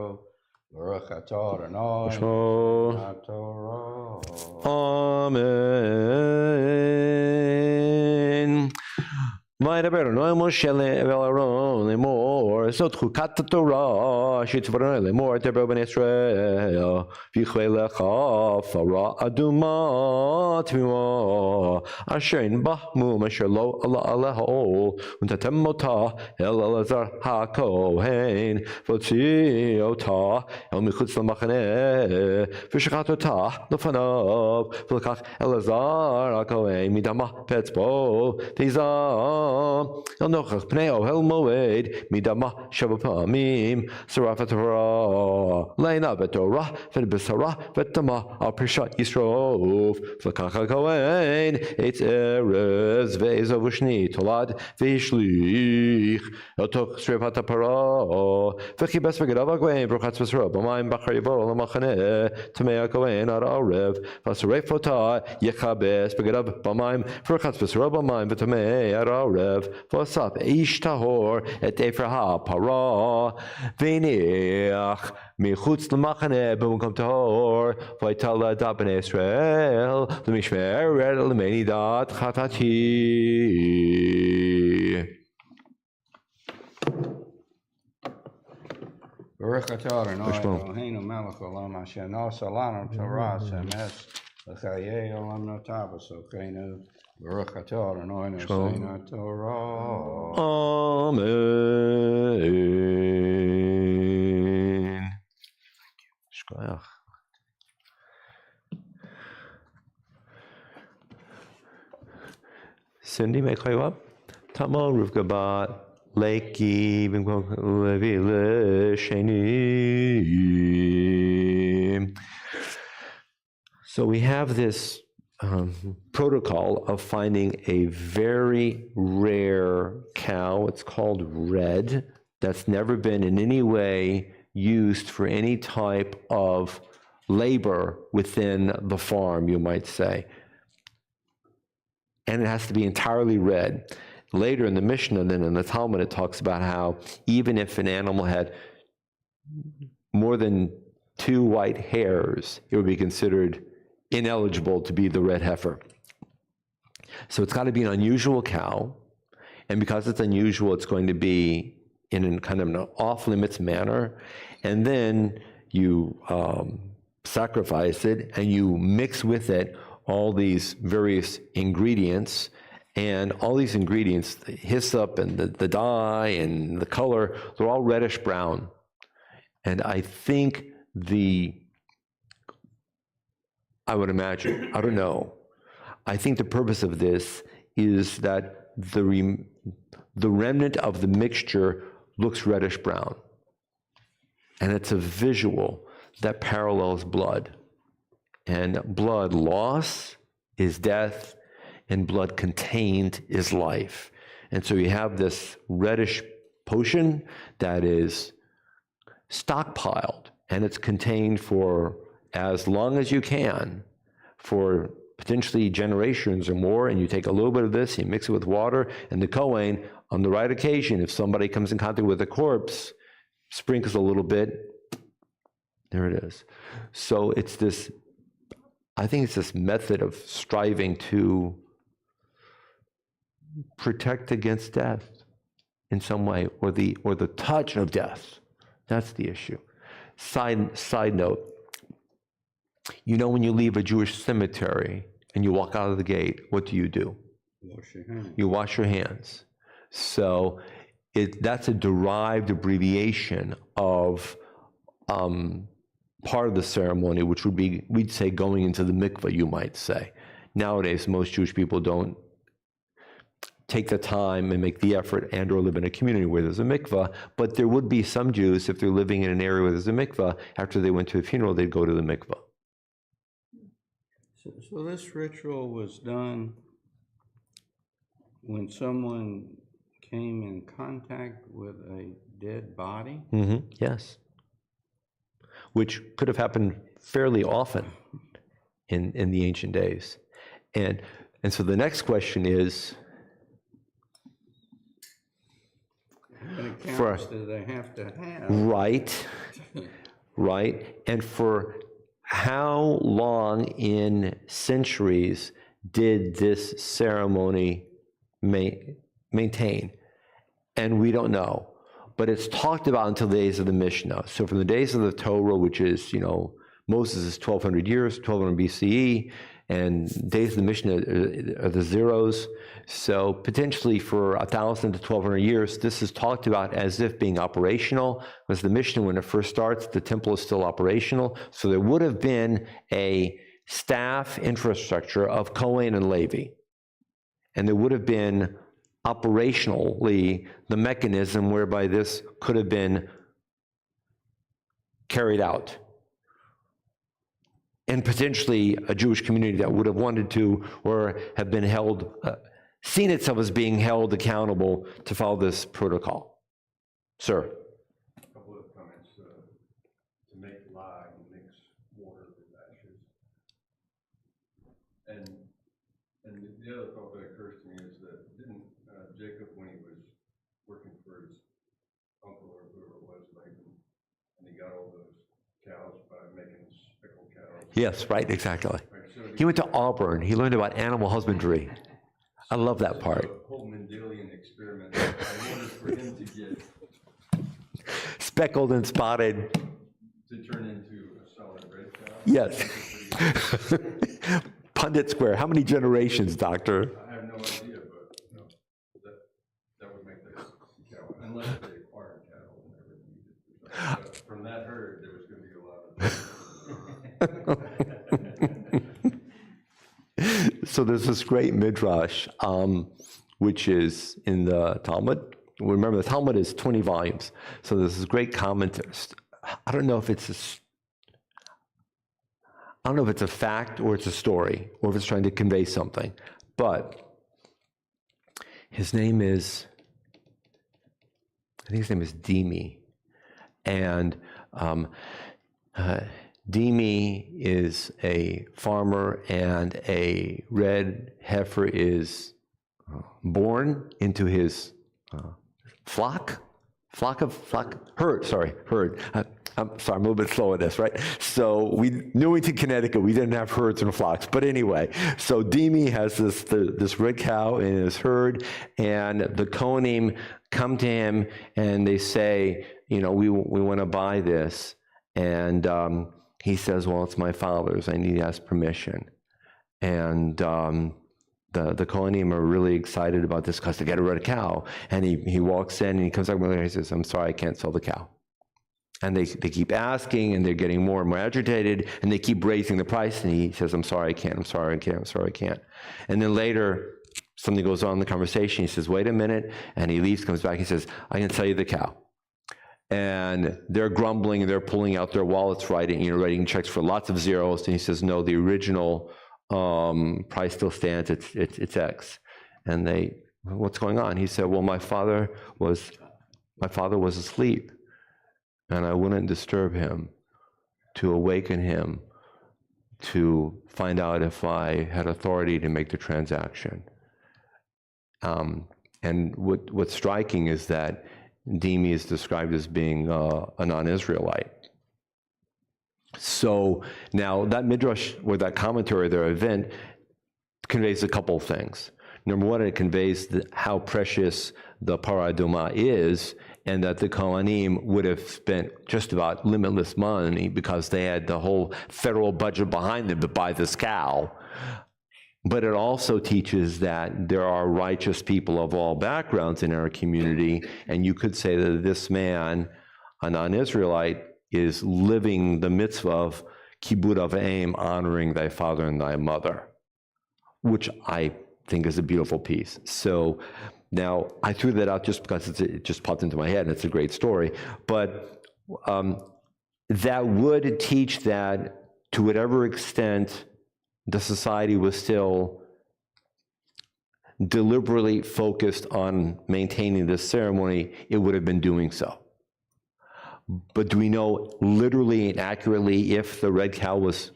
Baruch atah Adonai Shmo. Torah. Amen. Vaydaber no Moshe le'Aaron lemor zot chukat Torah shitvarno lemor teber ben Israel v'chvei lecha fara aduma tmima asher in bahmum asher lo ala ha'ol untatem mota el Elazar hakohen v'tzi ota el michutz l'machaneh v'shachat ota lefanav v'lekach Elazar hakohen midama petzbo tizah El nochach pnei ohel moed midama shava pamim sarafat Torah leina v'torah v'besara v'tama al prishat Yisrov v'lekach hakohen eitz erez ve'ezov u'shni tolad v'yishlich el toch srivat ha'parah v'chibes v'gadav hakohen v'rochatz v'sara b'mayim b'char yavo l'machaneh tamei hakohen ar arev v'asaref ota yechabes v'gadav b'mayim v'rochatz v'sara b'mayim v'tamei ar arev V'asap ish tahor et efraha הפרה, והניח מחוץ למחנה במקום טהור, ויטל את בני ישראל למשמרת למנידת חטאתי. Baruch atah Adonai Shmo. Eloheinu melech olam asher nasa lanu Torah semes l'chayei olam notah v'sochenu. Baruch atah Adonai noseinu Torah. Amen. Shkoyach. Cindy, may I call you up? Tamon Rivka Bat Leiki Levi Lesheni. So we have this protocol of finding a very rare cow. It's called red. That's never been in any way used for any type of labor within the farm, you might say. And it has to be entirely red. Later in the Mishnah, then in the Talmud, it talks about how even if an animal had more than 2 white hairs, it would be considered ineligible to be the red heifer. So it's got to be an unusual cow, and because it's unusual, it's going to be in a kind of an off-limits manner, and then you sacrifice it, and you mix with it all these various ingredients, and all these ingredients, the hyssop and the dye and the color, they're all reddish brown. And I think I would imagine, I don't know, I think the purpose of this is that the remnant of the mixture looks reddish brown. And it's a visual that parallels blood. And blood loss is death, and blood contained is life. And so you have this reddish potion that is stockpiled, and it's contained for as long as you can, for potentially generations or more, and you take a little bit of this, you mix it with water, and the Kohen, on the right occasion, if somebody comes in contact with a corpse, sprinkles a little bit, there it is. So it's this, I think it's this method of striving to protect against death in some way, or the touch of death. That's the issue. Side note, you know, when you leave a Jewish cemetery and you walk out of the gate, what do? Wash your hands. You wash your hands. So that's a derived abbreviation of part of the ceremony, which would be, we'd say, going into the mikveh, you might say. Nowadays, most Jewish people don't take the time and make the effort and or live in a community where there's a mikveh, but there would be some Jews, if they're living in an area where there's a mikveh, after they went to a funeral, they'd go to the mikveh. So this ritual was done when someone came in contact with a dead body? Yes. Which could have happened fairly often in the ancient days. And so the next question is, How many counts do they have to have? right, and for how long in centuries did this ceremony maintain? And we don't know, but it's talked about until the days of the Mishnah. So from the days of the Torah, which is, Moses is 1200 years, 1200 BCE, and days of the Mishnah are the zeros. So potentially for 1,000 to 1,200 years, this is talked about as if being operational, because the Mishnah, when it first starts, the temple is still operational. So there would have been a staff infrastructure of Kohen and Levi. And there would have been operationally the mechanism whereby this could have been carried out. And potentially a Jewish community that would have wanted to, or have been held, seen itself as being held accountable to follow this protocol. Sir? A couple of comments. To make lye, you mix water with ashes. And the other thought that occurs to me is that didn't Jacob, when he was working for his uncle and he got all those cows by making speckled cows. Yes, right, exactly. Right, so He went to Auburn. He learned about animal husbandry. I love that part. The whole Mendelian experiment, in order for him to get, Speckled and spotted. to turn into a solid red cow. Yes. Pundit Square. How many generations, doctor? I have no idea, but, no, that would make the cow, unless they acquired cattle and everything. But from that herd, there was gonna be a lot of. So there's this great midrash, which is in the Talmud. Remember, the Talmud is 20 volumes. So there's this great commentary. I don't know if it's a fact or it's a story or if it's trying to convey something. But his name is, I think his name is Dimi. And Dimi is a farmer, and a red heifer is born into his herd. I'm sorry, I'm a little bit slow at this, right? So Newington, Connecticut, we didn't have herds and flocks. But anyway, so Dimi has this red cow in his herd, and the Kohanim come to him and they say, we want to buy this. And he says, well, it's my father's. I need to ask permission. And the Kohanim are really excited about this because they get a red cow. And he walks in and he comes back and he says, I'm sorry, I can't sell the cow. And they keep asking, and they're getting more and more agitated, and they keep raising the price. And he says, I'm sorry, I can't. I'm sorry, I can't. I'm sorry, I can't. And then later, something goes on in the conversation. He says, wait a minute. And he leaves, comes back. He says, I can sell you the cow. And they're grumbling, and they're pulling out their wallets, writing checks for lots of zeros. And he says, no, the original price still stands. It's X. And what's going on? He said, well, my father was asleep, and I wouldn't disturb him to awaken him to find out if I had authority to make the transaction. And what's striking is that Dimi is described as being a non-Israelite. So now that midrash, or that commentary, their event, conveys a couple of things. Number one, it conveys how precious the Parah Adumah is, and that the Kohanim would have spent just about limitless money because they had the whole federal budget behind them to buy this cow. But it also teaches that there are righteous people of all backgrounds in our community, and you could say that this man, a non-Israelite, is living the mitzvah of kibud av v'em, honoring thy father and thy mother, which I think is a beautiful piece. So now I threw that out just because it just popped into my head, and it's a great story. But that would teach that to whatever extent the society was still deliberately focused on maintaining this ceremony, it would have been doing so. But do we know literally and accurately if the red cow was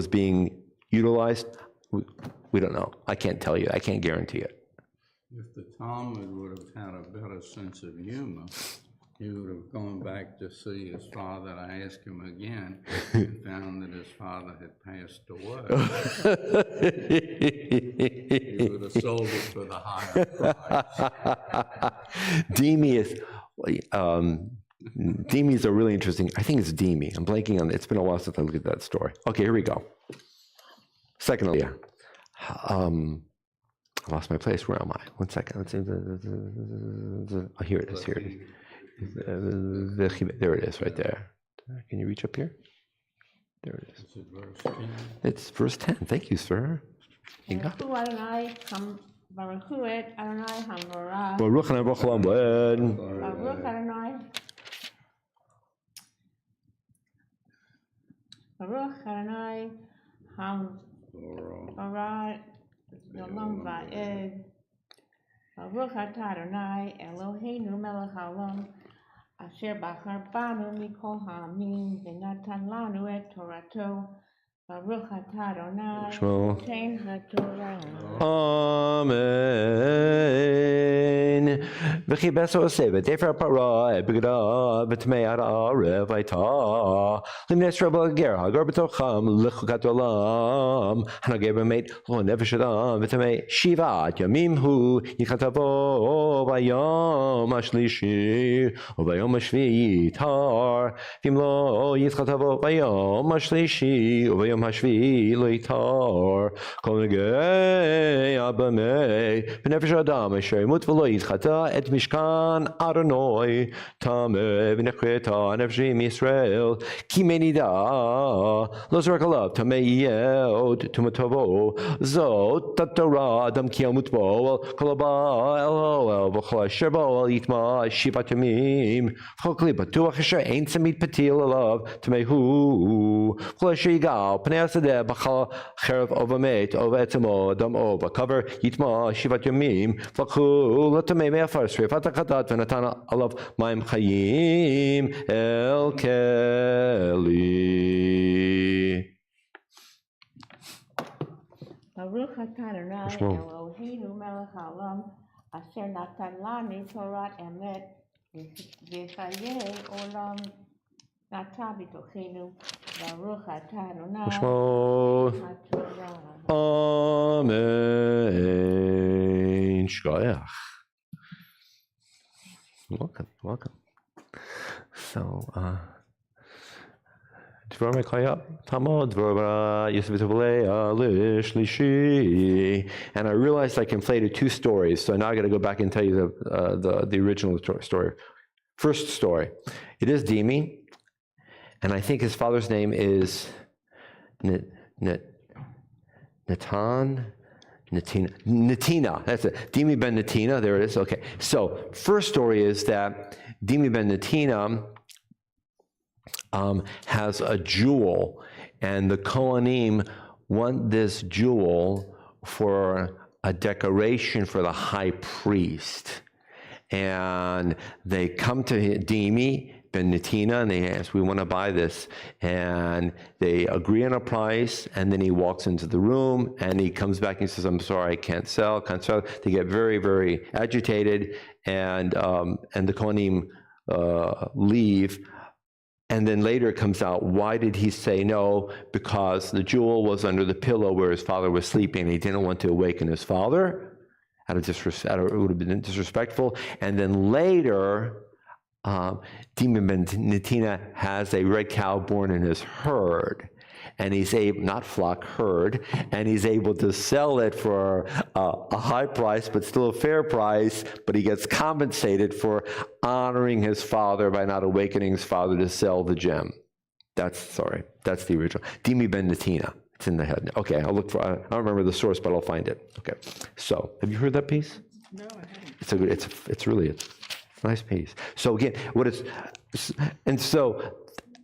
being utilized? We don't know. I can't tell you. I can't guarantee it. If the Talmud would have had a better sense of humor, he would have gone back to see his father. I asked him again and found that his father had passed away. He would have sold it for the higher price. Dimi is a really interesting, I think it's Dimi. I'm blanking on it. It's been a while since I looked at that story. Okay, here we go. Secondly, I lost my place. Where am I? 1 second. Let's see. Oh, here it is. Here it is. There it is, right there. Can you reach up here? There it is. Is it verse 10? It's verse 10. Thank you, sir. You got it. Baruch et Adonai Hamorah. Baruch Adonai Baruch Olam Moed. Baruch Adonai. Baruch Adonai Hamorah. Shalom Va'ed. Baruch atah Adonai Eloheinu melech haolam asher bachar banu mikol ha'amim v'natan lanu et torato. Baruch atah Adonai Shmo. noten haTorah. Amen. וכי בסו עושה ותפר הפרה בגדה וטמא עד הערב הייתה למני ישראל בגר הגר בתוכם לחוקת עולם הנוגע במת לא נפש אדם וטמא 7 ימים הוא יכתבו ביום השלישי וביום השביעי יטהר ואם לא יכתבו ביום השלישי וביום השביעי לא יטהר כל נוגע במי בנפש האדם אשר ימות ולא יתחטא את משכן אדוני טמא ונכרתה נפשי מישראל כי מנידה לא זרק עליו טמא יהיה עוד טומאתו זאת התורה אדם כי ימות בו כל הבא אל האוהל וכל אשר בו יטמא 7 ימים וכל כלי בטוח אשר אין צמיד פתיל עליו טמא הוא וכל אשר יגע פני השדה בחל חרב או במת או בעצמו אדם או בקבר יטמא 7 ימים ולקחו לטמא מעפר שרפת החטאת ונתן עליו מים חיים אל כלי. ברוך אתה אדוני משמעו. אלוהינו מלך העולם אשר נתן לנו תורת אמת וחיי עולם נטע בתוכנו. ברוך אתה אדוני משמעו. התורה. Amen. Shkoyach. Welcome. So, Dvor Mekayab, Tamod, Dvor Yosef Lish. And I realized I conflated 2 stories, so now I got to go back and tell you the original story. First story, it is Dimi, and I think his father's name is Natina, that's it. Dimi ben Natina, there it is. Okay, so first story is that Dimi ben Natina has a jewel, and the Kohanim want this jewel for a decoration for the high priest. And they come to Dimi ben Natina and they ask, we want to buy this. And they agree on a price, and then he walks into the room and he comes back and says, I'm sorry, I can't sell. They get very, very agitated, and the Kohanim leave. And then later it comes out, why did he say no? Because the jewel was under the pillow where his father was sleeping, and he didn't want to awaken his father. It would have been disrespectful. And then later, Dimi ben Natina has a red cow born in his herd, and he's able, not flock, herd, and he's able to sell it for a high price, but still a fair price, but he gets compensated for honoring his father by not awakening his father to sell the gem. That's the original. Dimi ben Natina. It's in the head. Okay, I'll look for, I don't remember the source, but I'll find it. Okay, so have you heard that piece? No, I haven't. It's really a nice piece. So again, so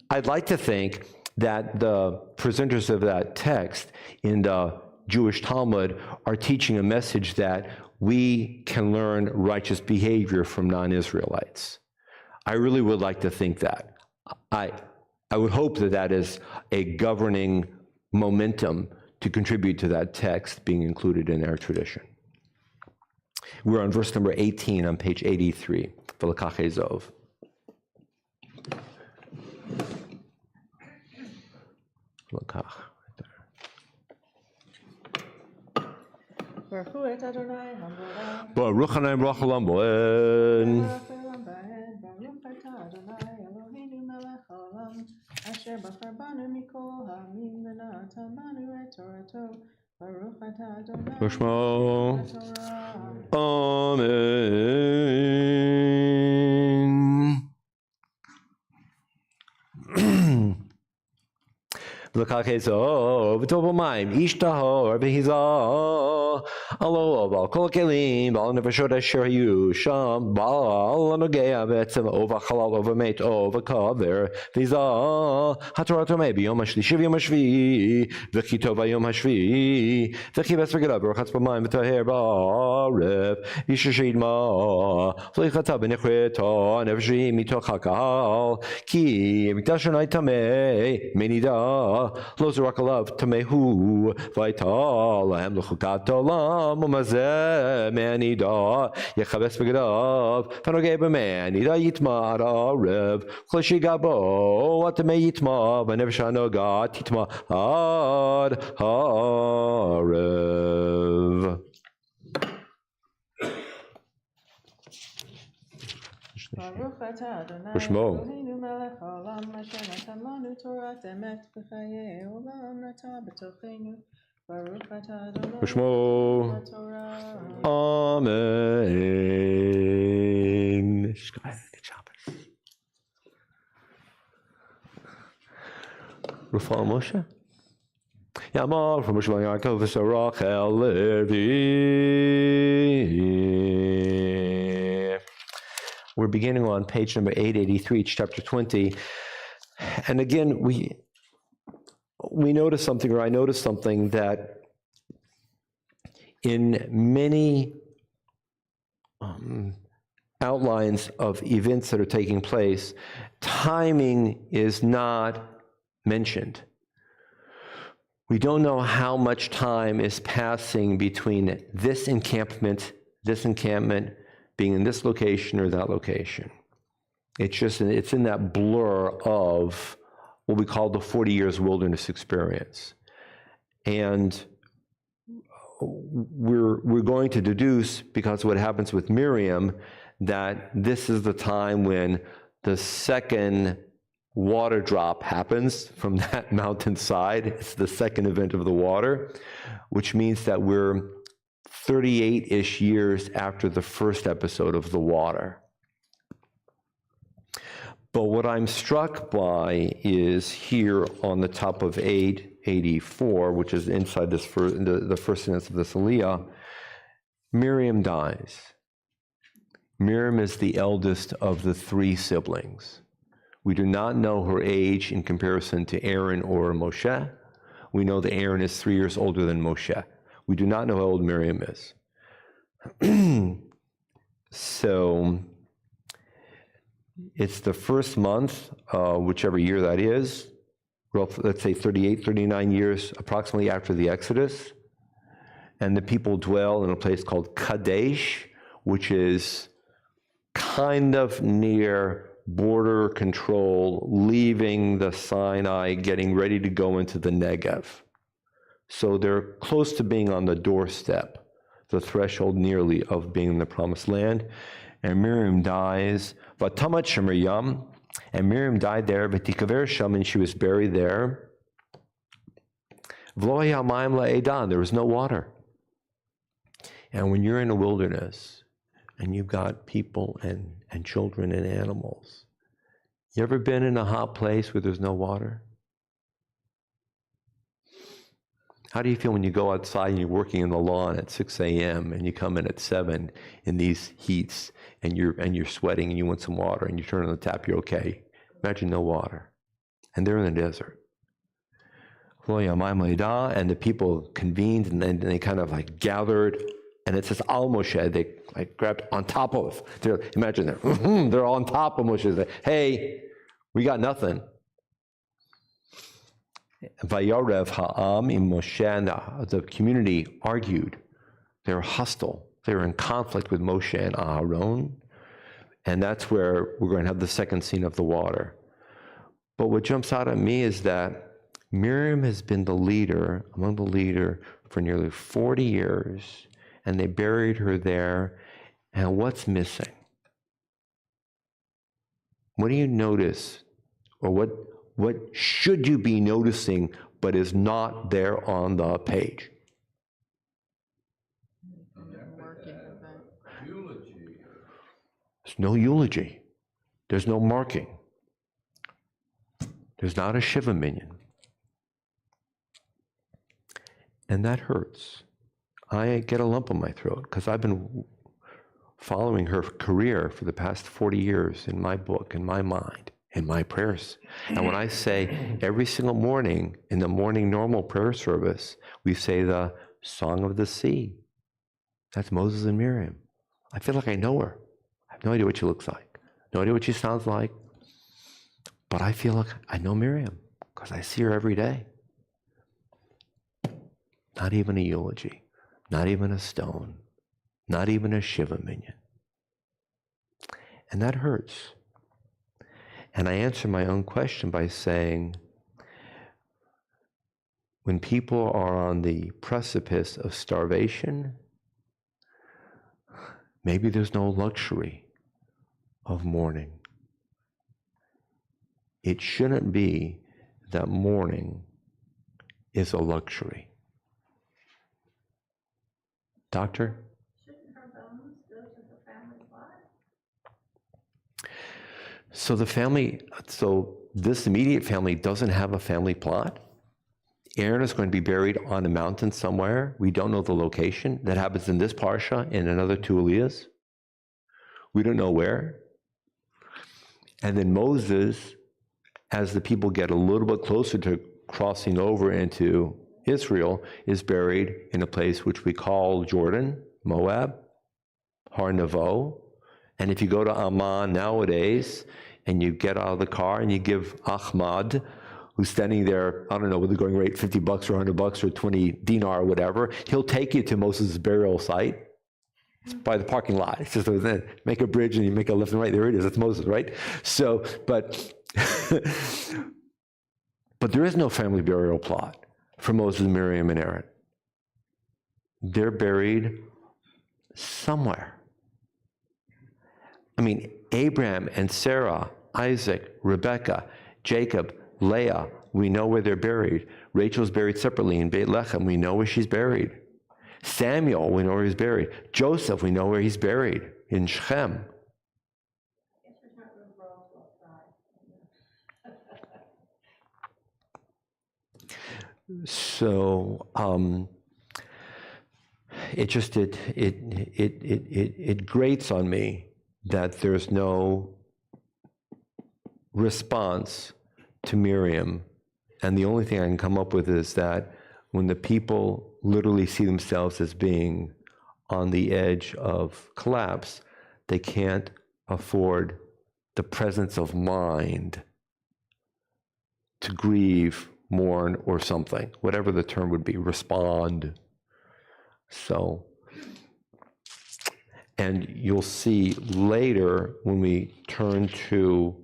I'd like to think that the presenters of that text in the Jewish Talmud are teaching a message that we can learn righteous behavior from non-Israelites. I really would like to think that. I would hope that is a governing momentum to contribute to that text being included in our tradition. We're on verse number 18 on page 83, V'lekach Ezov. V'lekach, right there. Baruch hu et Adonai Hamorah. Baruch Hanai Baruch Olam Boen. Baruch atah Adonai Eloheinu melech haolam asher bachar banu mikol ha'amim v'natan banu et torato. Baruch atah Adonai B'shmo. Torah. Amen. V'lekach Ezov v'tov b'mayim ish tahor v'hizah alo b'al kol kelim b'al nefashot asher hayu sham b'al hanogea b'etzem o v'chalal o v'met o v'kaver v'hizah hatorah tomei b'yom hashlishi v'yom hashvi'i v'chi tov v'yom hashvi'i v'chi ves v'gadav v'rachatz b'mayim v'taher b'arev ish asher yidma v'lichata b'nechreta nefeshi mitoch hakahal ki mikdash Adonai tamei menida lo zorak alav tamehu vayta lahem lechukat olam umazeh manida yechaves begadav fanogei b'manida yitma ararev kloshi gabo atamei yitma v'nefesh hanoga titma ad harev. Baruch atah Adonai Ushmo. Eloheinu melech haolam asher natan lanu Torat emet v'chayei olam nata b'tochenu. Baruch atah Adonai Ushmo. Torah. Amen. Good Shabbos. Rufa Moshe. Yamar from Moshe Yaakov v'Sarachel Levi. We're beginning on page number 883, chapter 20. And again, we notice something, or I noticed something, that in many outlines of events that are taking place, timing is not mentioned. We don't know how much time is passing between this encampment being in this location or that location. It's in that blur of what we call the 40 years wilderness experience. And we're going to deduce, because of what happens with Miriam, that this is the time when the second water drop happens from that mountainside. It's the second event of the water, which means that we're 38-ish years after the first episode of the water. But what I'm struck by is here on the top of 884, which is inside this the first sentence of this aliyah, Miriam dies. Miriam is the eldest of the three siblings. We do not know her age in comparison to Aaron or Moshe. We know that Aaron is 3 years older than Moshe. We do not know how old Miriam is. So it's the first month, whichever year that is, let's say 38, 39 years approximately after the Exodus. And the people dwell in a place called Kadesh, which is kind of near border control, leaving the Sinai, getting ready to go into the Negev. So they're close to being on the doorstep, the threshold nearly of being in the promised land. And Miriam dies, Vatamat Shemir, and Miriam died there, V'tikaver Sham, and she was buried there. V'lo haya mayim la'edan, there was no water. And when you're in a wilderness, and you've got people and children and animals, you ever been in a hot place where there's no water? How do you feel when you go outside and you're working in the lawn at 6 a.m. and you come in at 7 in these heats and you're sweating and you want some water and you turn on the tap, you're okay. Imagine no water. And they're in the desert. And the people convened and then they kind of like gathered, and it says Al Moshe, they like grabbed on top of, imagine they're all on top of Moshe. Like, hey, we got nothing. Vayarev ha'am im Moshe, and the community argued. They were hostile. They were in conflict with Moshe and Aaron. And that's where we're going to have the second scene of the water. But what jumps out at me is that Miriam has been the leader, among the leader, for nearly 40 years, and they buried her there. And what's missing? What do you notice? Or what should you be noticing but is not there on the page? Eulogy. There's no eulogy. There's no marking. There's not a Shiva minion. And that hurts. I get a lump in my throat because I've been following her career for the past 40 years in my book, in my mind, in my prayers. And when I say every single morning, in the morning normal prayer service, we say the Song of the Sea. That's Moses and Miriam. I feel like I know her. I have no idea what she looks like, no idea what she sounds like, but I feel like I know Miriam because I see her every day. Not even a eulogy, not even a stone, not even a Shiva minyan. And that hurts. And I answer my own question by saying, when people are on the precipice of starvation, maybe there's no luxury of mourning. It shouldn't be that mourning is a luxury. Doctor? Shouldn't her bones go to the family plot? So this immediate family doesn't have a family plot. Aaron is going to be buried on a mountain somewhere. We don't know the location. That happens in this parsha and another two aliyahs. We don't know where. And then Moses, as the people get a little bit closer to crossing over into Israel, is buried in a place which we call Jordan, Moab, Har Nevo. And if you go to Amman nowadays and you get out of the car and you give Ahmad, who's standing there, I don't know whether going rate $50 or $100 or 20 dinar or whatever, he'll take you to Moses' burial site. It's by the parking lot. It's just make a bridge and you make a left and right. There it is. It's Moses, right? So, but but there is no family burial plot for Moses, Miriam, and Aaron. They're buried somewhere. I mean, Abraham and Sarah, Isaac, Rebecca, Jacob, Leah, we know where they're buried. Rachel's buried separately in Beit Lechem. We know where she's buried. Samuel, we know where he's buried. Joseph, we know where he's buried, in Shechem. Guess there's not room for all 12 tribes. So it grates on me that there's no response to Miriam, and the only thing I can come up with is that when the people literally see themselves as being on the edge of collapse, they can't afford the presence of mind to grieve, mourn, or something, whatever the term would be, respond. So, and you'll see later when we turn to,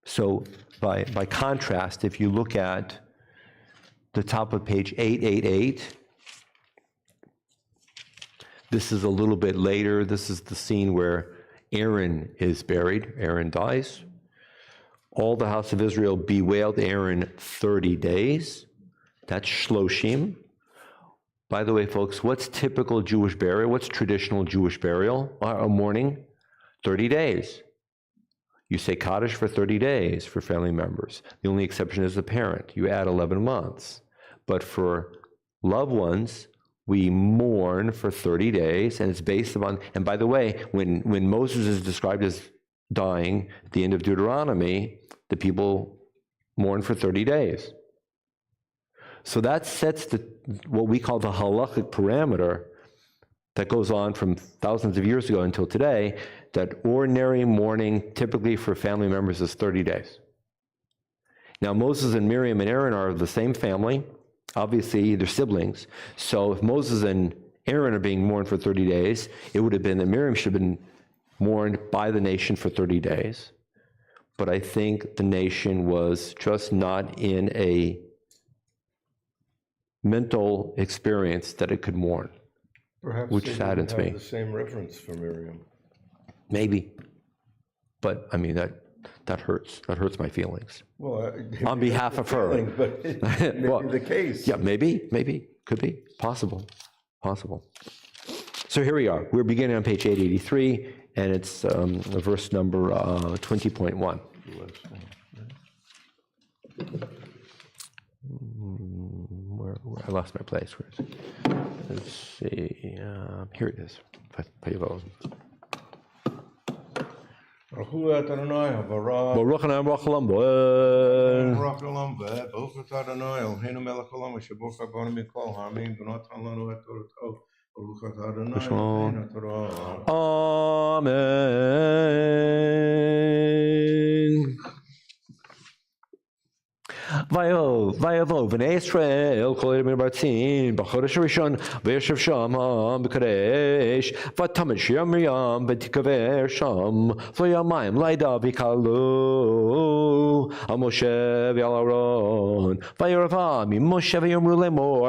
so by contrast, if you look at the top of page 888, this is a little bit later. This is the scene where Aaron is buried. Aaron dies. All the house of Israel bewailed Aaron 30 days. That's Shloshim. By the way, folks, what's typical Jewish burial? What's traditional Jewish burial? A mourning? 30 days. You say Kaddish for 30 days for family members. The only exception is the parent. You add 11 months. But for loved ones, we mourn for 30 days, and it's based upon, and by the way, when Moses is described as dying at the end of Deuteronomy, the people mourn for 30 days. So that sets what we call the halachic parameter that goes on from thousands of years ago until today, that ordinary mourning typically for family members is 30 days. Now, Moses and Miriam and Aaron are of the same family. Obviously, they're siblings. So if Moses and Aaron are being mourned for 30 days, it would have been that Miriam should have been mourned by the nation for 30 days. But I think the nation was just not in a mental experience that it could mourn. Perhaps Which they saddens didn't me. have the same reverence for Miriam. Maybe. But, I mean, that hurts. That hurts my feelings. Well, On behalf of her. but it may Well, be the case. Yeah, maybe, could be, possible. So here we are. We're beginning on page 883, and it's verse number 20.1. Where I lost my place. Where is it? Let's see. Here it is. Payvo. Baruch Hanam Baruch Olam Boel. Baruch Olam Boel. Baruch Atah Adonai Eloheinu melech haolam asher borach banu mikol ha'amim v'natan lanu et torato. Baruch Atah Adonai Eloheinu Torah. Amen. ויבוא בני ישראל כל ימי ברצין בחודש הראשון וישב שם בקדש ותמד שיר מרים ותיקבר שם ויומיים לידה ויקלו על משה ועל אהרון וירבה ממשה ויאמרו לאמור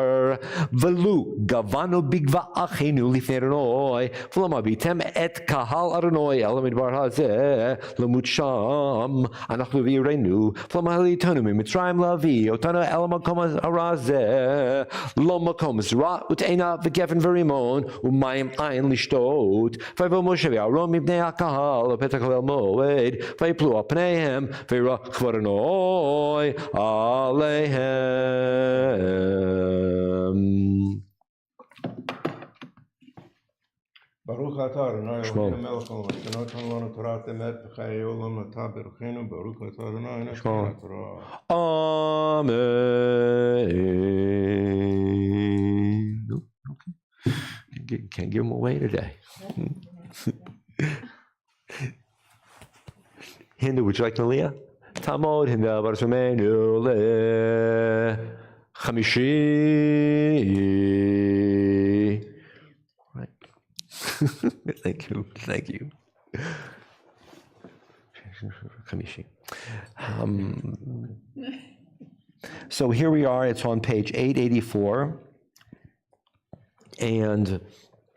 ולו גבנו בגבה אחינו לפני אדוני ולא מביתם את קהל אדוני אל המדבר הזה למות שם אנחנו ויראנו ולא מעליתנו ממצרים להביא אותנו אל המקום הרע הזה לא מקום זרע וטענה וגפן ורימון ומים אין לשתות ויבוא משה ואהרון מבני הקהל לפתח ליל מועד ויפלו על פניהם וירא כבוד אדוני עליהם. ברוך אתה אדוני שמו. אלוהינו מלך העולם אשר נתן לנו תורת אמת וחיי עולם אתה ברכנו ברוך אתה אדוני שמו. נתן התורה. Amen. Okay. Can't give them away today. Hindu, would you like Malia? Tamod Hindu Barsumenu Le Chamishi. Right. Thank you. Thank you. Chamishi. So here we are, it's on page 884, and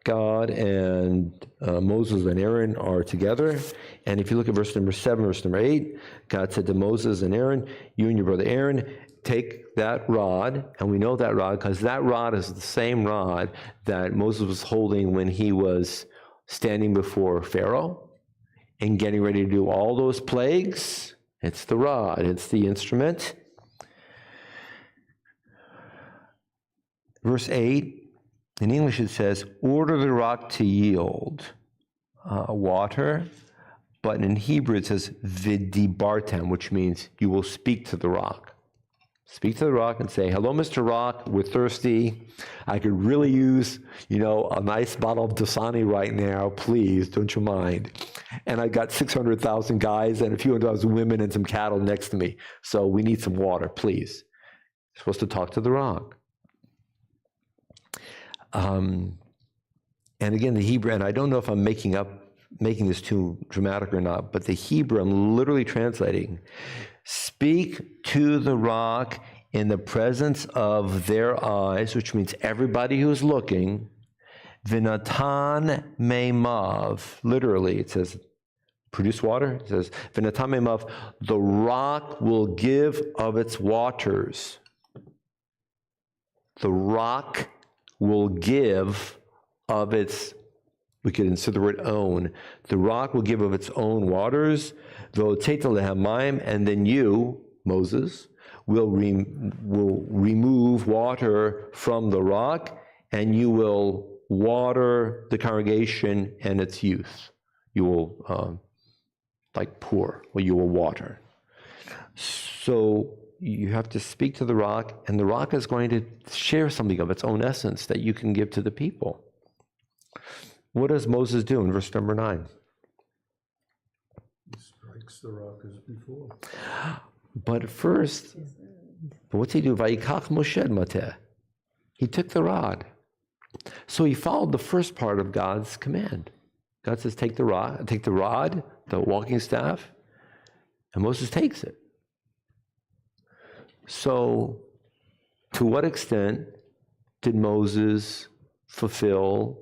God and Moses and Aaron are together, and if you look at verse number 7, verse number 8, God said to Moses and Aaron, you and your brother Aaron, take that rod, and we know that rod because that rod is the same rod that Moses was holding when he was standing before Pharaoh and getting ready to do all those plagues. It's the rod, it's the instrument. Verse 8, in English it says, order the rock to yield water, but in Hebrew it says, vidibartem, which means you will speak to the rock. Speak to the rock and say, hello, Mr. Rock, we're thirsty. I could really use, a nice bottle of Dasani right now. Please, don't you mind? And I got 600,000 guys and a few 100,000 women and some cattle next to me. So we need some water, please. You're supposed to talk to the rock. And again, the Hebrew, and I don't know if I'm making this too dramatic or not, but the Hebrew, I'm literally translating, speak to the rock in the presence of their eyes, which means everybody who's looking, vinatan meimav, literally, it says, produce water, it says, vinatan meimav, the rock will give of its waters. The rock will give of its, we could insert the word own, the rock will give of its own waters, and then you, Moses, will remove water from the rock, and you will water the congregation and its youth. You will, pour, or you will water. So you have to speak to the rock, and the rock is going to share something of its own essence that you can give to the people. What does Moses do in verse number 9? He strikes the rock as before. But first, what's he do? Vayikach Moshe mateh. He took the rod. So he followed the first part of God's command. God says, take the rod, the walking staff, and Moses takes it. So, to what extent did Moses fulfill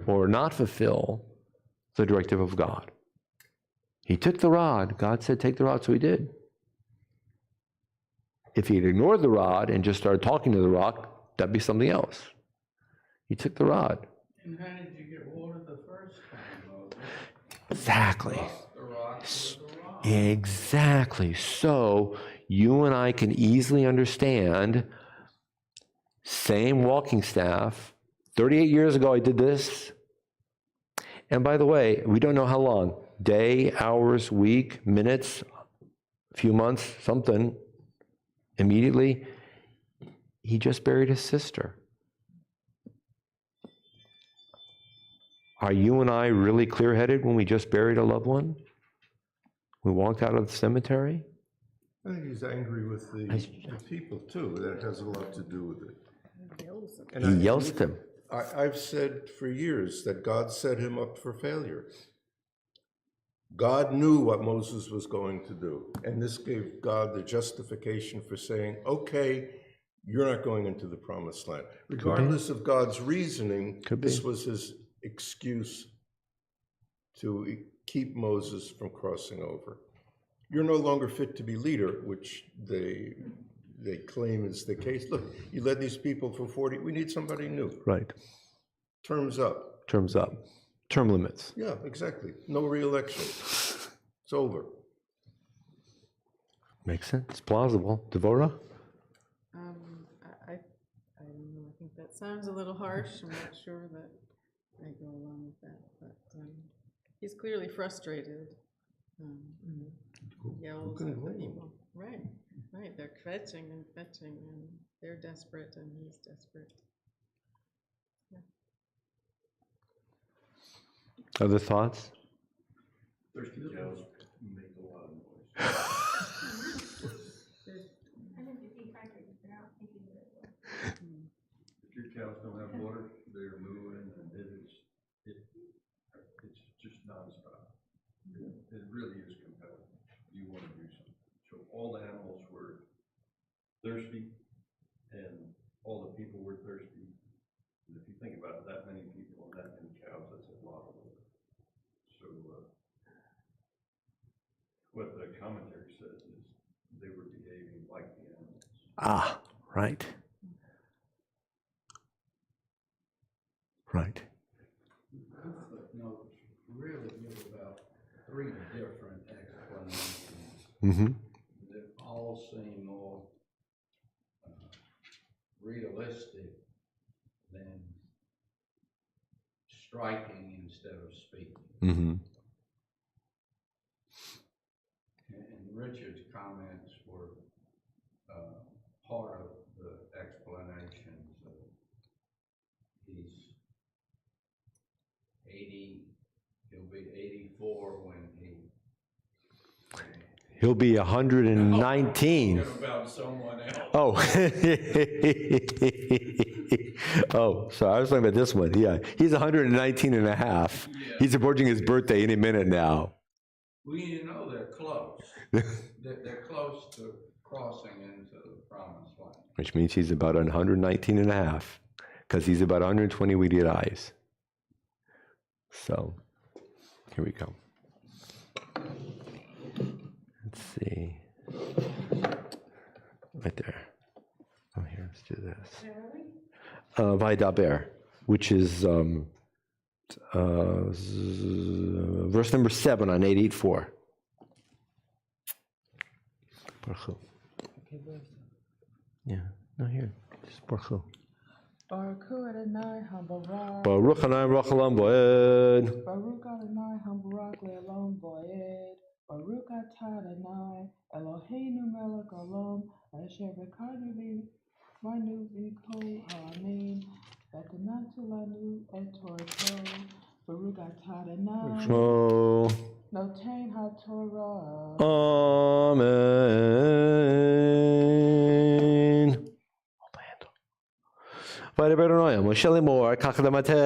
or not fulfill the directive of God? He took the rod. God said, take the rod, so he did. If he had ignored the rod and just started talking to the rock, that'd be something else. He took the rod. And how did you get water the first time, Moses? Exactly. The rock was the rock. Exactly. So you and I can easily understand, same walking staff, 38 years ago I did this. And by the way, we don't know how long, day, hours, week, minutes, a few months, something, immediately, he just buried his sister. Are you and I really clear-headed when we just buried a loved one? We walked out of the cemetery? I think he's angry with the people too. That has a lot to do with it. And He yells at them. I've said for years that God set him up for failure. God knew what Moses was going to do, and this gave God the justification for saying, okay, you're not going into the promised land. Regardless of God's reasoning, this was his excuse to keep Moses from crossing over. You're no longer fit to be leader, which they claim is the case. Look, you led these people for 40, we need somebody new. Right. Terms up. Terms up. Term limits. Yeah, exactly. No re-election. It's over. Makes sense. It's plausible. Devorah? I don't know, I think that sounds a little harsh. I'm not sure that I go along with that, but he's clearly frustrated. Yells at the people. Right, they're fetching, and they're desperate, and he's desperate. Other thoughts? Thirsty cows make a lot of noise. I think the dehydrated, they're not thinking very well. If your cows don't have water, they're moving, and it's just nonstop. It really is compelling. You want to do something. So all the animals were thirsty, and all the people were thirsty. And if you think about it, that many people and that many cows, that's a lot of water. So what the commentary says is they were behaving like the animals. Ah, right. Right. Footnotes really give about 3 different explanations Mm-hmm. that all seem more realistic than striking instead of speaking. Mm-hmm. And Richard's comments were part of the explanations. He's 80, he'll be 84 when He'll be 119. about someone else. Oh. Oh, sorry. I was talking about this one. Yeah. He's 119 and a half. He's approaching his birthday any minute now. Well, you know they're close. They're close to crossing into the promised land. Which means he's about 119 and a half. Because he's about 120 weedy eyes. So, here we go. Let's see. Right there. Oh, here, let's do this. Vaidaber, which is verse number 7 on 884. Baruch Hu. Yeah, no, here. Just Baruch Hu. Baruch Hu Adonai Hambarak. Baruch Hanai Baruch Olam Boed. Baruch Adonai Hambarak Le'olam Boed. Baruch Atah Adonai Eloheinu Melech Olam Asher B'karnu V'manu V'kol Ha'amin V'tanatu Lanu Et Torato Baruch Atah Adonai Shmo. Noten HaTorah. Amen. Vaydaber Moshe lemor kach damate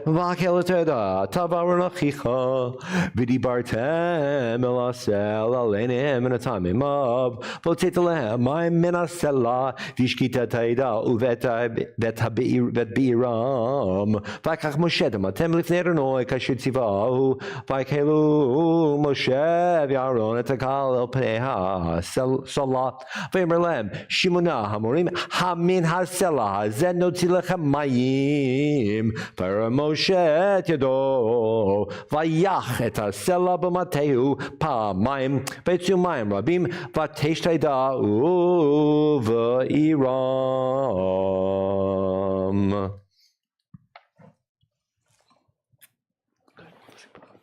v'akel teda tavarun achicha v'dibartem el asel alenem en atamim av v'otzet lehem ma'im min asela v'ishkita teda uvet biram v'akach Moshe damatem lifnei Adonai kasher tzivahu v'akelu Moshe v'Aaron et hakal el pnei ha'asela v'emer lehem shimona hamorim hamin hasela notzi lechem mayim v'ara Moshe et yado v'yach et hasela b'mateu pa'amayim v'etzu mayim rabim v'tesh taida'u v'iram.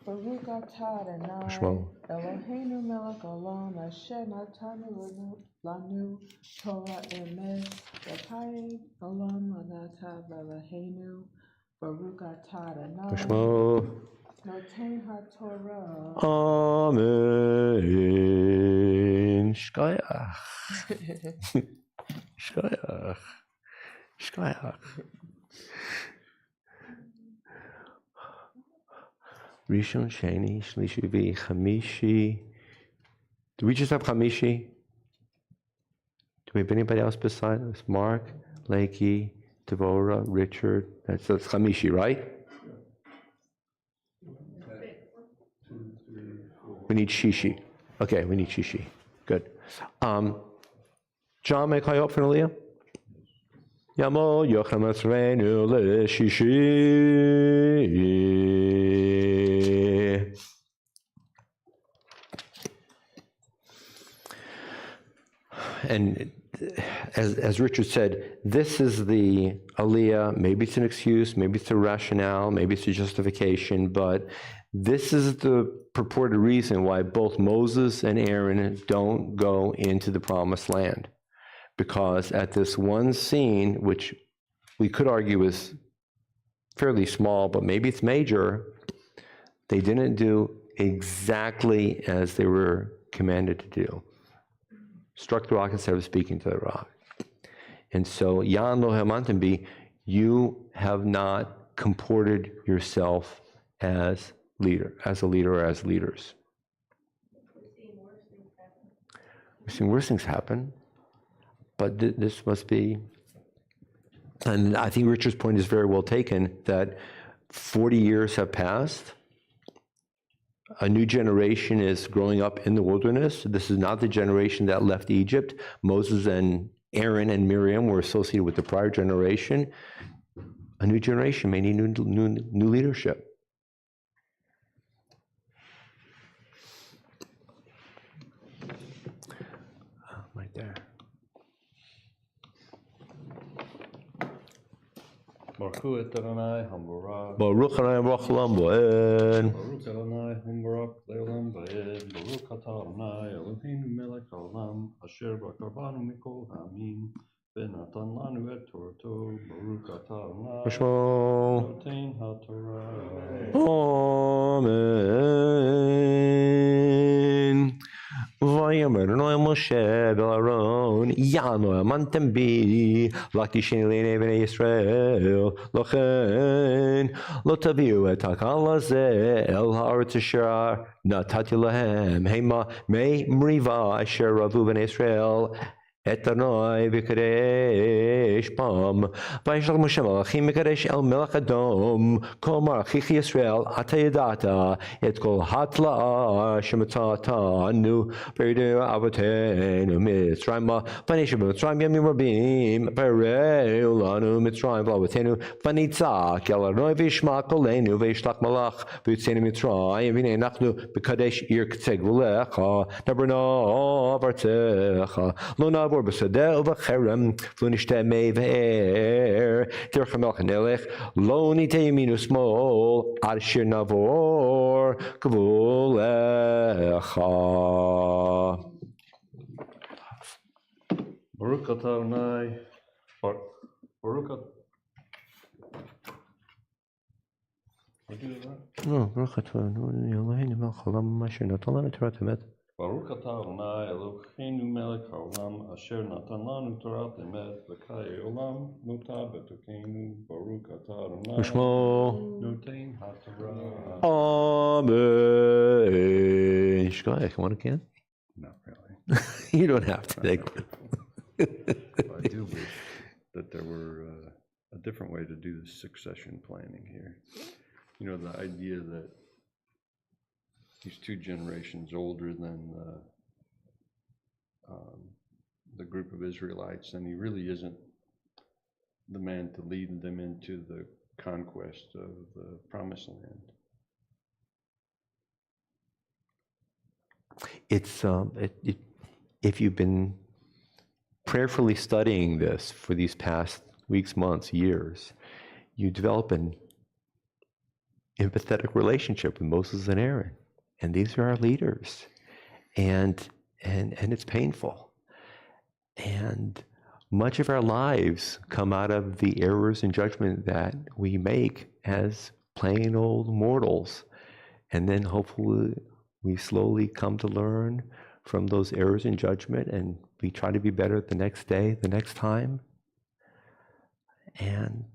Baruch Atah Adonai Eloheinu Melech Olam Asher Natanu Lanu Torah Emes V'Chayei Olam Anata V'Eloheinu Baruch Atah Adonai Noten HaTorah. Amen. Shkoyach. Shkoyach. Shkoyach. Rishon, Sheni, Shlishi, Vi, Chamishi. Do we just have Chamishi? Do we have anybody else besides us? Mark, Lakey, Devorah, Richard. That's Chamishi, right? We need Shishi. Okay, we need Shishi. Good. John, may I call you up for Aliyah? Yamo Yochem Etzreinu Shishi. And as Richard said, this is the Aliyah. Maybe it's an excuse, maybe it's a rationale, maybe it's a justification, but this is the purported reason why both Moses and Aaron don't go into the promised land. Because at this one scene, which we could argue is fairly small, but maybe it's major, they didn't do exactly as they were commanded to do. Struck the rock instead of speaking to the rock. And so, Yan lo hamantim, you have not comported yourself as a leader or as leaders. We're seeing worse things happen. But this must be, and I think Richard's point is very well taken, that 40 years have passed. A new generation is growing up in the wilderness. This is not the generation that left Egypt. Moses and Aaron and Miriam were associated with the prior generation. A new generation may need new leadership. Right there. Baruch hu et Adonai hambarak. Baruch Adonai Baruch Olam Bo'en. Baruch Adonai hambarak le'olam va'ed. Baruch atah Adonai Eloheinu melech haolam asher b'karvanu mikol ha'amim v'natan lanu et Torato. Baruch atah Adonai B'shmo. notein ha'torah. Amen. Vayomer Adonai Moshe v'Aaron Yano amantem bi lakisheni le'nei bnei Yisrael lochen lo taviu et hakal hazeh el haaretz asher natati lahem hema mei mriva asher ravu bnei Yisrael et Adonai v'kadesh bam vayishlach Moshe malachim v'kadesh el melech Adom kol malachichi Yisrael ata yadata et kol hatla shematanu v'yideu avotenu Mitzrayma v'nishu b'Mitzrayim yamim rabim v'reu lanu Mitzrayim v'avotenu v'nitzak el Adonai v'yishma kolenu v'yishlach malach v'yitzenu Mitzrayim v'nei nachnu b'kadesh ir k'tzeg v'lecha nabrna v'artzecha lo navor b'sadeh u'v'cherem v'lo nishteh mei v'er derech hamelech nelech lo niteh yamin u'smol ad asher navor gvulecha. Baruch atah Adonai. Baruch atah. What do you do? No, Baruch atah Adonai Eloheinu melech haolam asher natan lanu Torah emet. Baruch atah Adonai Eloheinu melech haolam asher natan lanu Torah emet v'chayei olam nota b'tokeinu. Baruch atah Adonai B'shmo. notein ha'torah. Amen. Shkoyach, you want again? Not really. You don't have to take I do wish that there were a different way to do the succession planning here. You know, the idea that he's 2 generations older than the group of Israelites, and he really isn't the man to lead them into the conquest of the promised land. It's if you've been prayerfully studying this for these past weeks, months, years, you develop an empathetic relationship with Moses and Aaron, and these are our leaders, and it's painful, and much of our lives come out of the errors and judgment that we make as plain old mortals, and then hopefully we slowly come to learn from those errors in judgment, and we try to be better the next day, the next time. And,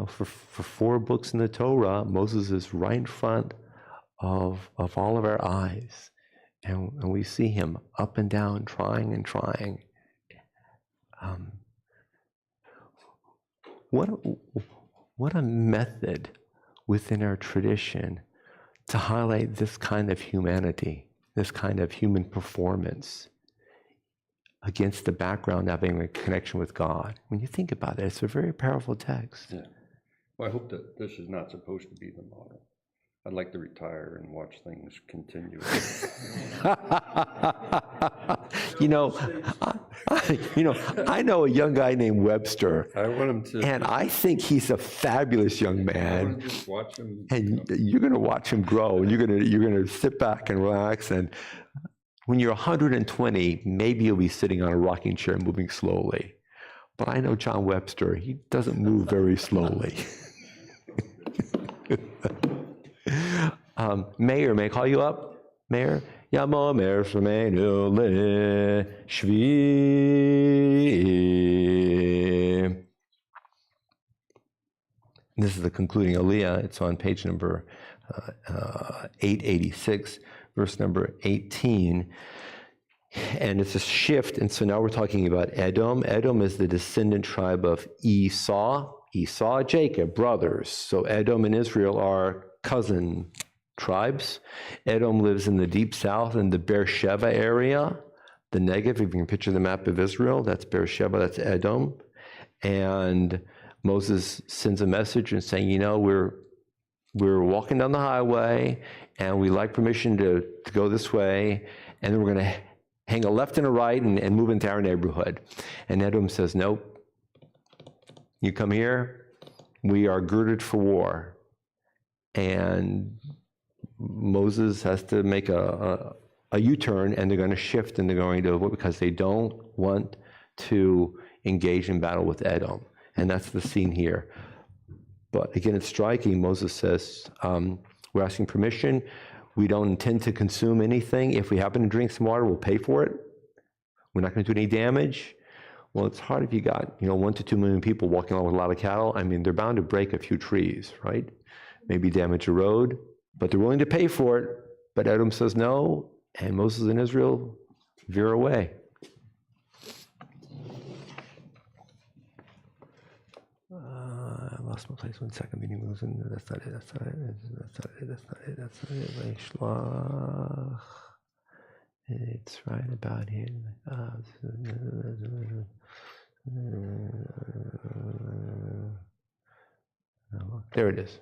for 4 books in the Torah, Moses is right in front of all of our eyes. And we see him up and down, trying and trying. What a method within our tradition to highlight this kind of humanity, this kind of human performance against the background of having a connection with God. When you think about it, it's a very powerful text. Yeah. Well, I hope that this is not supposed to be the model. I'd like to retire and watch things continue. I know a young guy named Webster, I want him to. and I think he's a fabulous young I man. want to just watch him. And you're going to watch him grow, and you're going to sit back and relax. And when you're 120, maybe you'll be sitting on a rocking chair, moving slowly. But I know John Webster; he doesn't move very slowly. Mayor, may I call you up? Mayor? Yamo Mayor Shemenu Le Shvi. This is the concluding Aliyah. It's on page number 886, verse number 18. And it's a shift. And so now we're talking about Edom. Edom is the descendant tribe of Esau. Esau, Jacob, brothers. So Edom and Israel are cousin tribes. Edom lives in the deep south in the Beersheba area. The Negev, if you can picture the map of Israel, that's Beersheba, that's Edom. And Moses sends a message and saying, we're walking down the highway and we like permission to go this way, and then we're going to hang a left and a right and move into our neighborhood. And Edom says, nope. You come here, we are girded for war. And Moses has to make a U-turn, and they're going to shift, and they're going to, because they don't want to engage in battle with Edom. And that's the scene here. But again, it's striking. Moses says, we're asking permission. We don't intend to consume anything. If we happen to drink some water, we'll pay for it. We're not going to do any damage. Well, it's hard if you got, 1 to 2 million people walking along with a lot of cattle. I mean, they're bound to break a few trees, right? Maybe damage a road, but they're willing to pay for it. But Edom says no, and Moses and Israel veer away. I lost my place 1 second. Meaning that's not it. That's not it. That's not it. That's not it. That's not it. Shlach. It's right about here. There it is.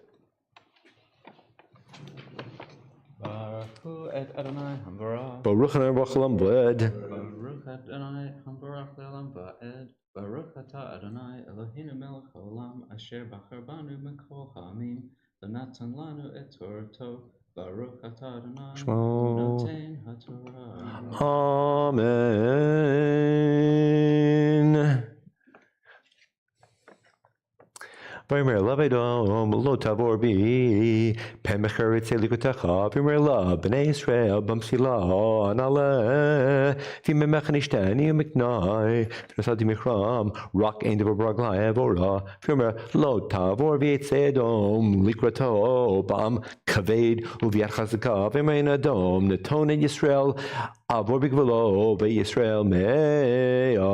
Baruch et Adonai Hambarach. Baruch Adonai B'Olam B'Ed. Baruch Adonai Hambarach Le'olam Ba'ed. Baruch Atah Adonai Eloheinu melech haolam asher bachar banu mikol ha'amim v'natan lanu et Torato. Baruch Atah Adonai noten haTorah. Amen. V'yomer lav Edom lo tavor bi pen mecheretz elikotecha v'yomer lav b'nei Yisrael b'msila anale v'yimemech nishtani u'miknai v'nosati michram rak ein devar b'raglai avora v'yomer lo tavor v'yetz Edom likrato b'am kaved u'v'yad chazaka v'yomer Edom neton et Yisrael avor b'gvolo v'Yisrael me'alav.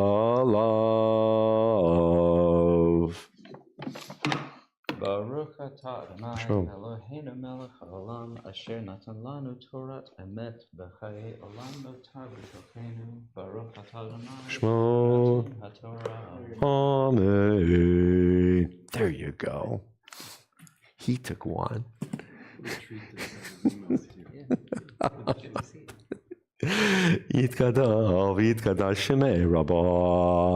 Baruch Atah Adonai Shalom. Eloheinu melech haolam asher natan lanu Torat emet b'chayei olam notar b'tocheinu. Baruch Atah Adonai Shmo. noten haTorah. Amen. There you go. He took one. Treat this as a יתגדל ויתקדש שמי רבה,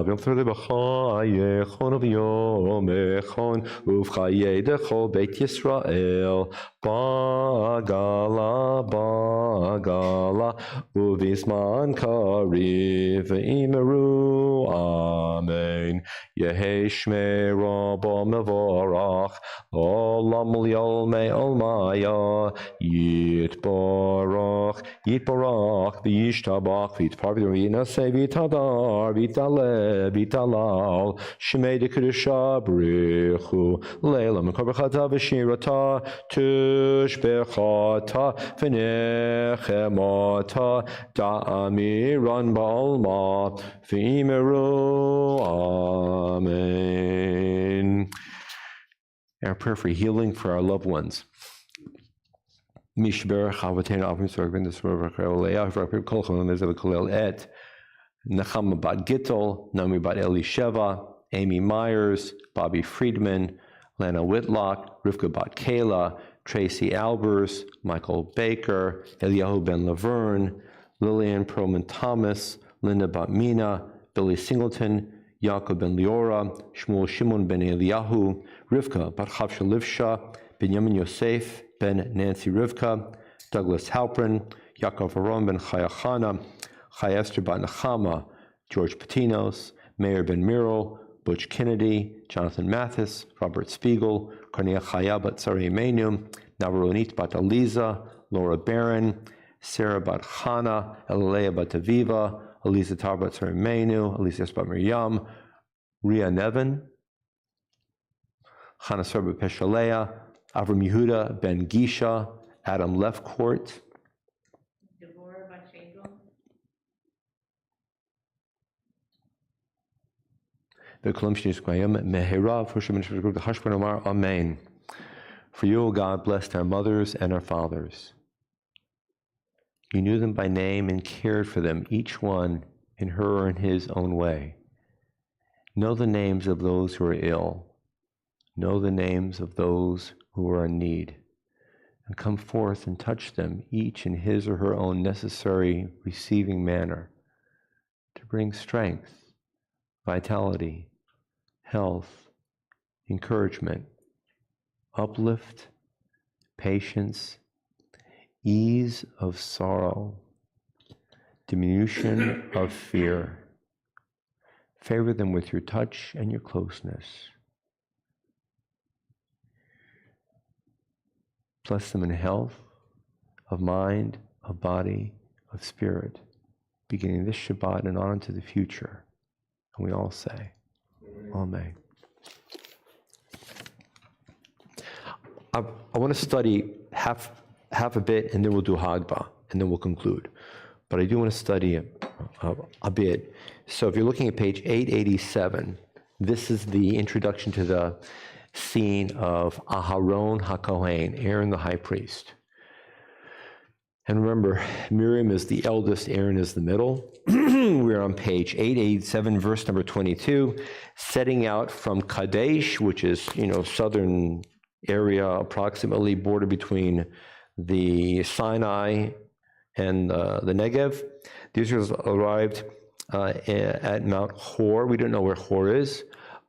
וימסור בחייכון וביומכון, ובחיי דכל בית ישראל, בגלה בגלה, ובזמן קריב ואמרו אמן. יהי שמי רבה מבורך, עולם ליולמי עולמיה, יתברך יתברך וישתבח ויתפאר וינשא ויתהדר ויתעלה ויתהלל שמי דקדושה בריחו לילה מקור ברכתה ושירתה תשבחתה ונחמתה תאמירן בעלמא ואמרו amen. Our prayer for healing for our loved ones. Mishber Chavatena Avim Sorgvin the Swerver Leah for Kolchon Mezel Kolel Et Nachama Bat Gittel, Naomi Bat Elisheva, Amy Myers, Bobby Friedman, Lana Whitlock, Rivka Bat Kayla, Tracy Albers, Michael Baker, Eliyahu Ben Laverne, Lillian Perlman Thomas, Linda Bat Mina, Billy Singleton, Yaakov Ben Leora, Shmuel Shimon Ben Eliyahu, Rivka Bat Chavsha Livsha, Benjamin Yosef, Ben Nancy Rivka, Douglas Halprin, Yaakov Aron Ben Chayachana, Chaya Esther Bat Nechama, George Patinos, Mayor Ben Miro, Butch Kennedy, Jonathan Mathis, Robert Spiegel, Cornelia Chaya Bat Sarah Menu, Navaronit Bat Aliza, Laura Barron, Sarah Bat Chana, Elalea Bat Aviva, Elisa Tar Bat Sarah Menu, Elisa Bat Miriam, Ria Nevin, Chana Sarah Peshalea, Avram Yehuda Ben Gisha, Adam Lefcourt, Devorah Bachengel. Amen. For you, O God, blessed our mothers and our fathers. You knew them by name and cared for them, each one in her or in his own way. Know the names of those who are ill. Know the names of those who are in need. And come forth and touch them, each in his or her own necessary receiving manner, to bring strength, vitality, health, encouragement, uplift, patience, ease of sorrow, diminution of fear. Favor them with your touch and your closeness. Bless them in health of mind, of body, of spirit, beginning this Shabbat and on into the future. And we all say, Amen. I want to study half a bit, and then we'll do Hagbah, and then we'll conclude. But I do want to study a bit. So if you're looking at page 887, this is the introduction to the scene of Aharon HaKohen, Aaron the high priest. And remember, Miriam is the eldest, Aaron is the middle. We're on page 887, verse number 22, setting out from Kadesh, which is, southern area, approximately border between the Sinai and the Negev. The Israelites arrived at Mount Hor. We don't know where Hor is,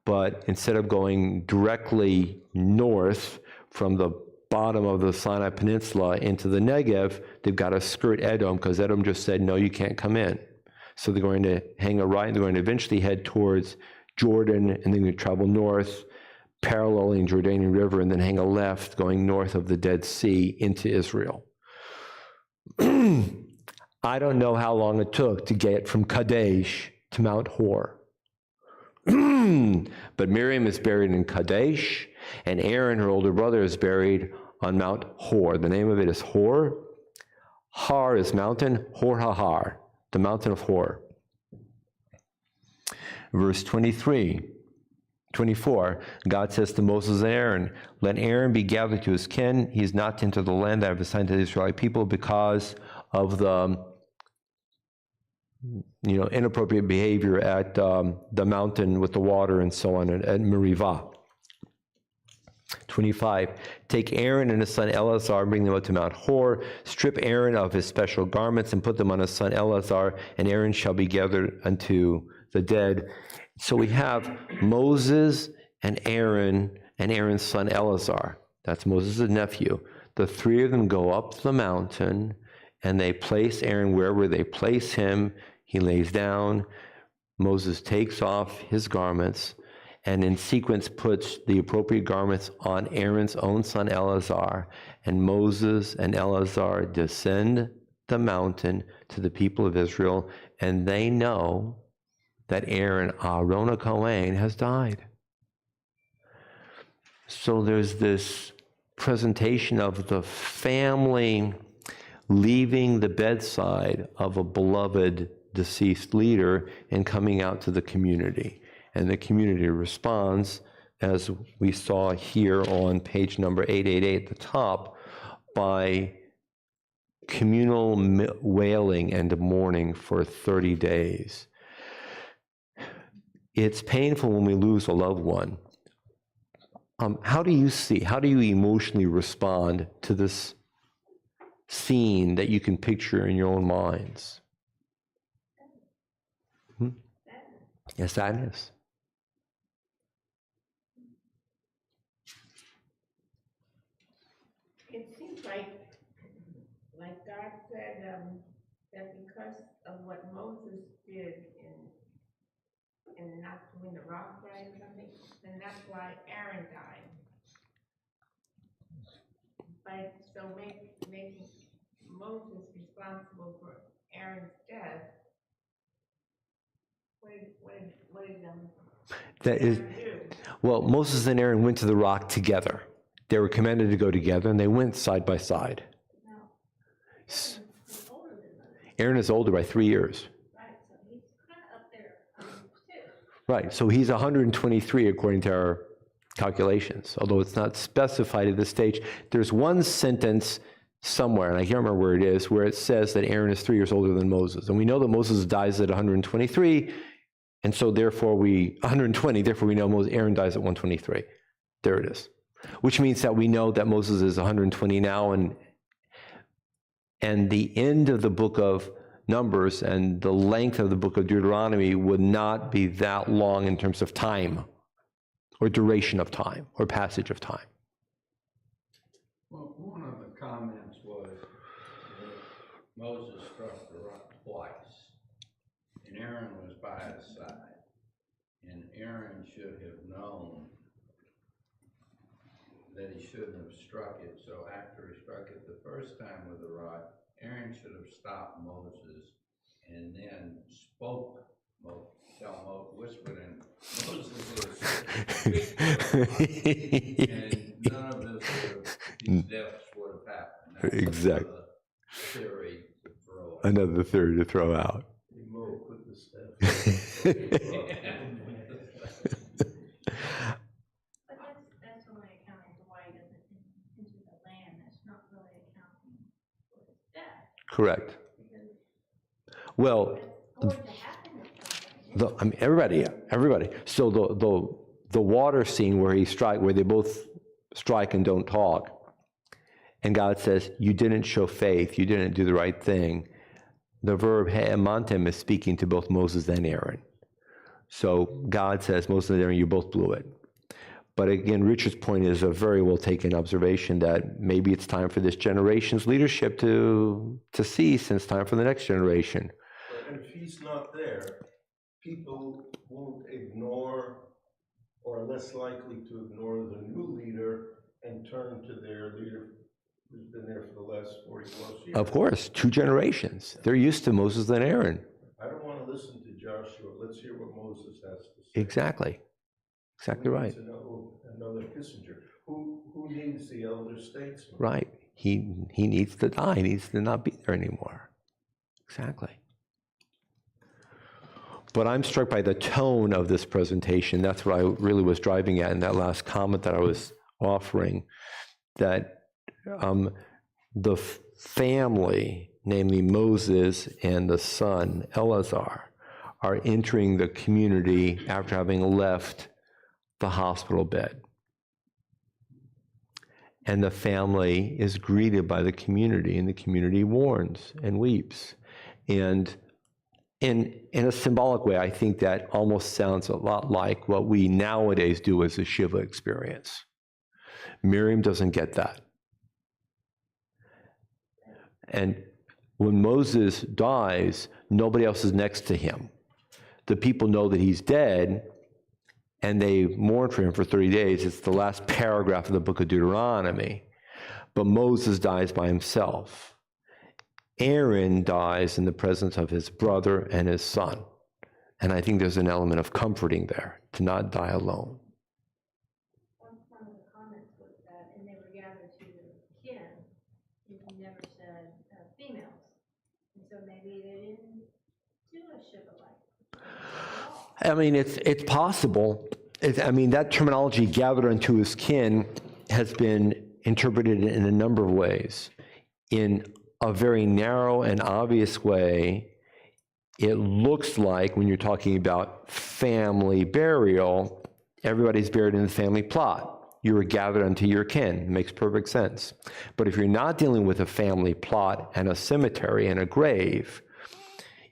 but instead of going directly north from the bottom of the Sinai Peninsula into the Negev, they've got to skirt Edom, because Edom just said, no, you can't come in. So they're going to hang a right, and they're going to eventually head towards Jordan, and then they travel north, paralleling Jordanian River, and then hang a left, going north of the Dead Sea into Israel. I don't know how long it took to get from Kadesh to Mount Hor. But Miriam is buried in Kadesh, and Aaron, her older brother, is buried on Mount Hor. The name of it is Hor. Har is mountain, Hor HaHar, the mountain of Hor. Verse 24, God says to Moses and Aaron, let Aaron be gathered to his kin. He is not to enter the land that I have assigned to the Israelite people because of the inappropriate behavior at the mountain with the water and so on at Merivah. 25, take Aaron and his son Eleazar, bring them up to Mount Hor, strip Aaron of his special garments and put them on his son Eleazar, and Aaron shall be gathered unto the dead. So we have Moses and Aaron's son Eleazar. That's Moses' nephew. The three of them go up the mountain, and they place Aaron wherever they place him. He lays down. Moses takes off his garments, and in sequence puts the appropriate garments on Aaron's own son Eleazar, and Moses and Eleazar descend the mountain to the people of Israel, and they know that Aaron HaKohen has died. So there's this presentation of the family leaving the bedside of a beloved deceased leader and coming out to the community. And the community responds, as we saw here on page number 888 at the top, by communal wailing and mourning for 30 days. It's painful when we lose a loved one. How do you emotionally respond to this scene that you can picture in your own minds? Yes, sadness. It seems like God said that because of what Moses did in not doing the rock right or something, then that's why Aaron died. But so making Moses responsible for Aaron's death, what did That is, do? well, Moses and Aaron went to the rock together. They were commanded to go together, and they went side by side. No. S- He's older than Moses, Aaron is older by 3 years. right? So he's kind of up there, too. Right, so he's 123 according to our calculations, although it's not specified at this stage. There's one sentence somewhere, and I can't remember where it is, where it says that Aaron is 3 years older than Moses. And we know that Moses dies at 123, and so therefore 120, therefore we know Aaron dies at 123. There it is. Which means that we know that Moses is 120 now, and the end of the book of Numbers and the length of the book of Deuteronomy would not be that long in terms of time, or duration of time, or passage of time. Well, one of the comments was that Moses struck the rock twice, and Aaron was by his side, and Aaron should have known that he shouldn't have struck it. So after he struck it the first time with the rod, Aaron should have stopped Moses and then spoke, whispered in Moses' and none of this these deaths would have happened. That's Exactly. another theory Another theory to to throw out. throw out. He moved with the staff. But that's only accounting for why he doesn't into the land. That's not really accounting for his death. Correct. Because Well, it's going to happen at some point. everybody. So the water scene where where they both strike and don't talk, and God says, "You didn't show faith. You didn't do the right thing." The verb he'emantem is speaking to both Moses and Aaron. So God says, Moses and Aaron, you both blew it. But again, Richard's point is a very well taken observation that maybe it's time for this generation's leadership to cease, and it's time for the next generation. And if he's not there, people won't ignore, or are less likely to ignore the new leader and turn to their leader who's been there for the last 40 plus years. Of course, 2 generations. They're used to Moses and Aaron. I don't want to listen to Joshua. Let's hear what Moses has to say. Exactly. Exactly We right. need to know another Kissinger. Who needs the elder statesman? Right. He needs to die. He needs to not be there anymore. Exactly. But I'm struck by the tone of this presentation. That's what I really was driving at in that last comment that I was offering, that the family, namely Moses and the son Eleazar, are entering the community after having left the hospital bed. and the family is greeted by the community, and the community mourns and weeps. And in a symbolic way, I think that almost sounds a lot like what we nowadays do as a Shiva experience. Miriam doesn't get that. And when Moses dies, nobody else is next to him. The people know that he's dead, and they mourn for him for 30 days. It's the last paragraph of the book of Deuteronomy. But Moses dies by himself. Aaron dies in the presence of his brother and his son. And I think there's an element of comforting there, to not die alone. One of the comments was that, and they were gathered to the kin, he never said females. And so maybe they didn't do a Shiva-like. I mean, it's possible. That terminology, gathered unto his kin, has been interpreted in a number of ways. In a very narrow and obvious way, it looks like when you're talking about family burial, everybody's buried in the family plot. You were gathered unto your kin. It makes perfect sense. But if you're not dealing with a family plot and a cemetery and a grave,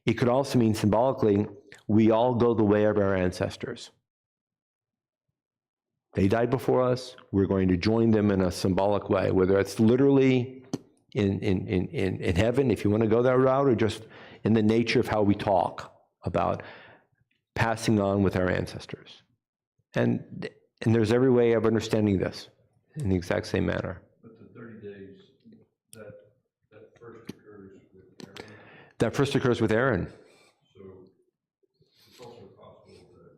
it could also mean symbolically, we all go the way of our ancestors. They died before us. We're going to join them in a symbolic way, whether it's literally in heaven, if you want to go that route, or just in the nature of how we talk about passing on with our ancestors. And there's every way of understanding this in the exact same manner. But the 30 days, that first occurs with Aaron. That first occurs with Aaron. So it's also possible that,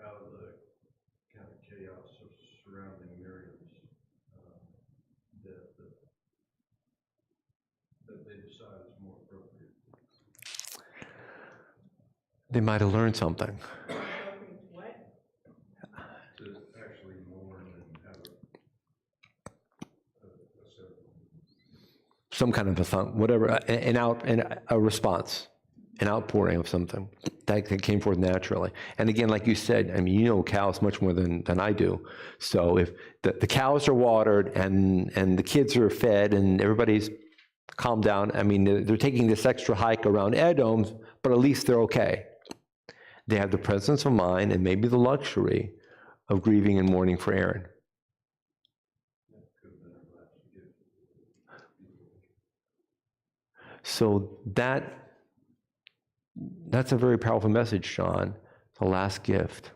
out of the kind of chaos of surrounding Miriam's, that they decide it's more appropriate. They might have learned something. What? To actually mourn and have a ceremony. Some kind of a response, an outpouring of something that came forth naturally. And again, like you said, you know cows much more than I do. So if the cows are watered and the kids are fed and everybody's calmed down, they're taking this extra hike around Edom, but at least they're okay. They have the presence of mind and maybe the luxury of grieving and mourning for Aaron. So that's a very powerful message, John, the last gift.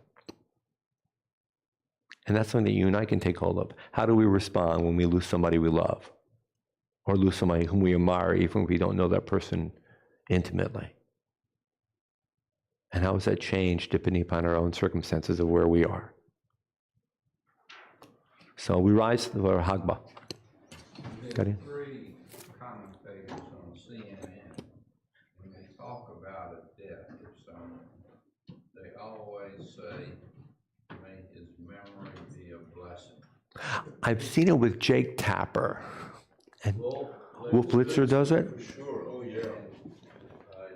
And that's something that you and I can take hold of. How do we respond when we lose somebody we love? Or lose somebody whom we admire, even if we don't know that person intimately? And how has that changed depending upon our own circumstances of where we are? So we rise to the Hagba. Got it? Three commentators on CNN, when they talk about a death of someone, they always say, may his memory be a blessing. I've seen it with Jake Tapper. And Wolf Blitzer does it? For sure, oh yeah.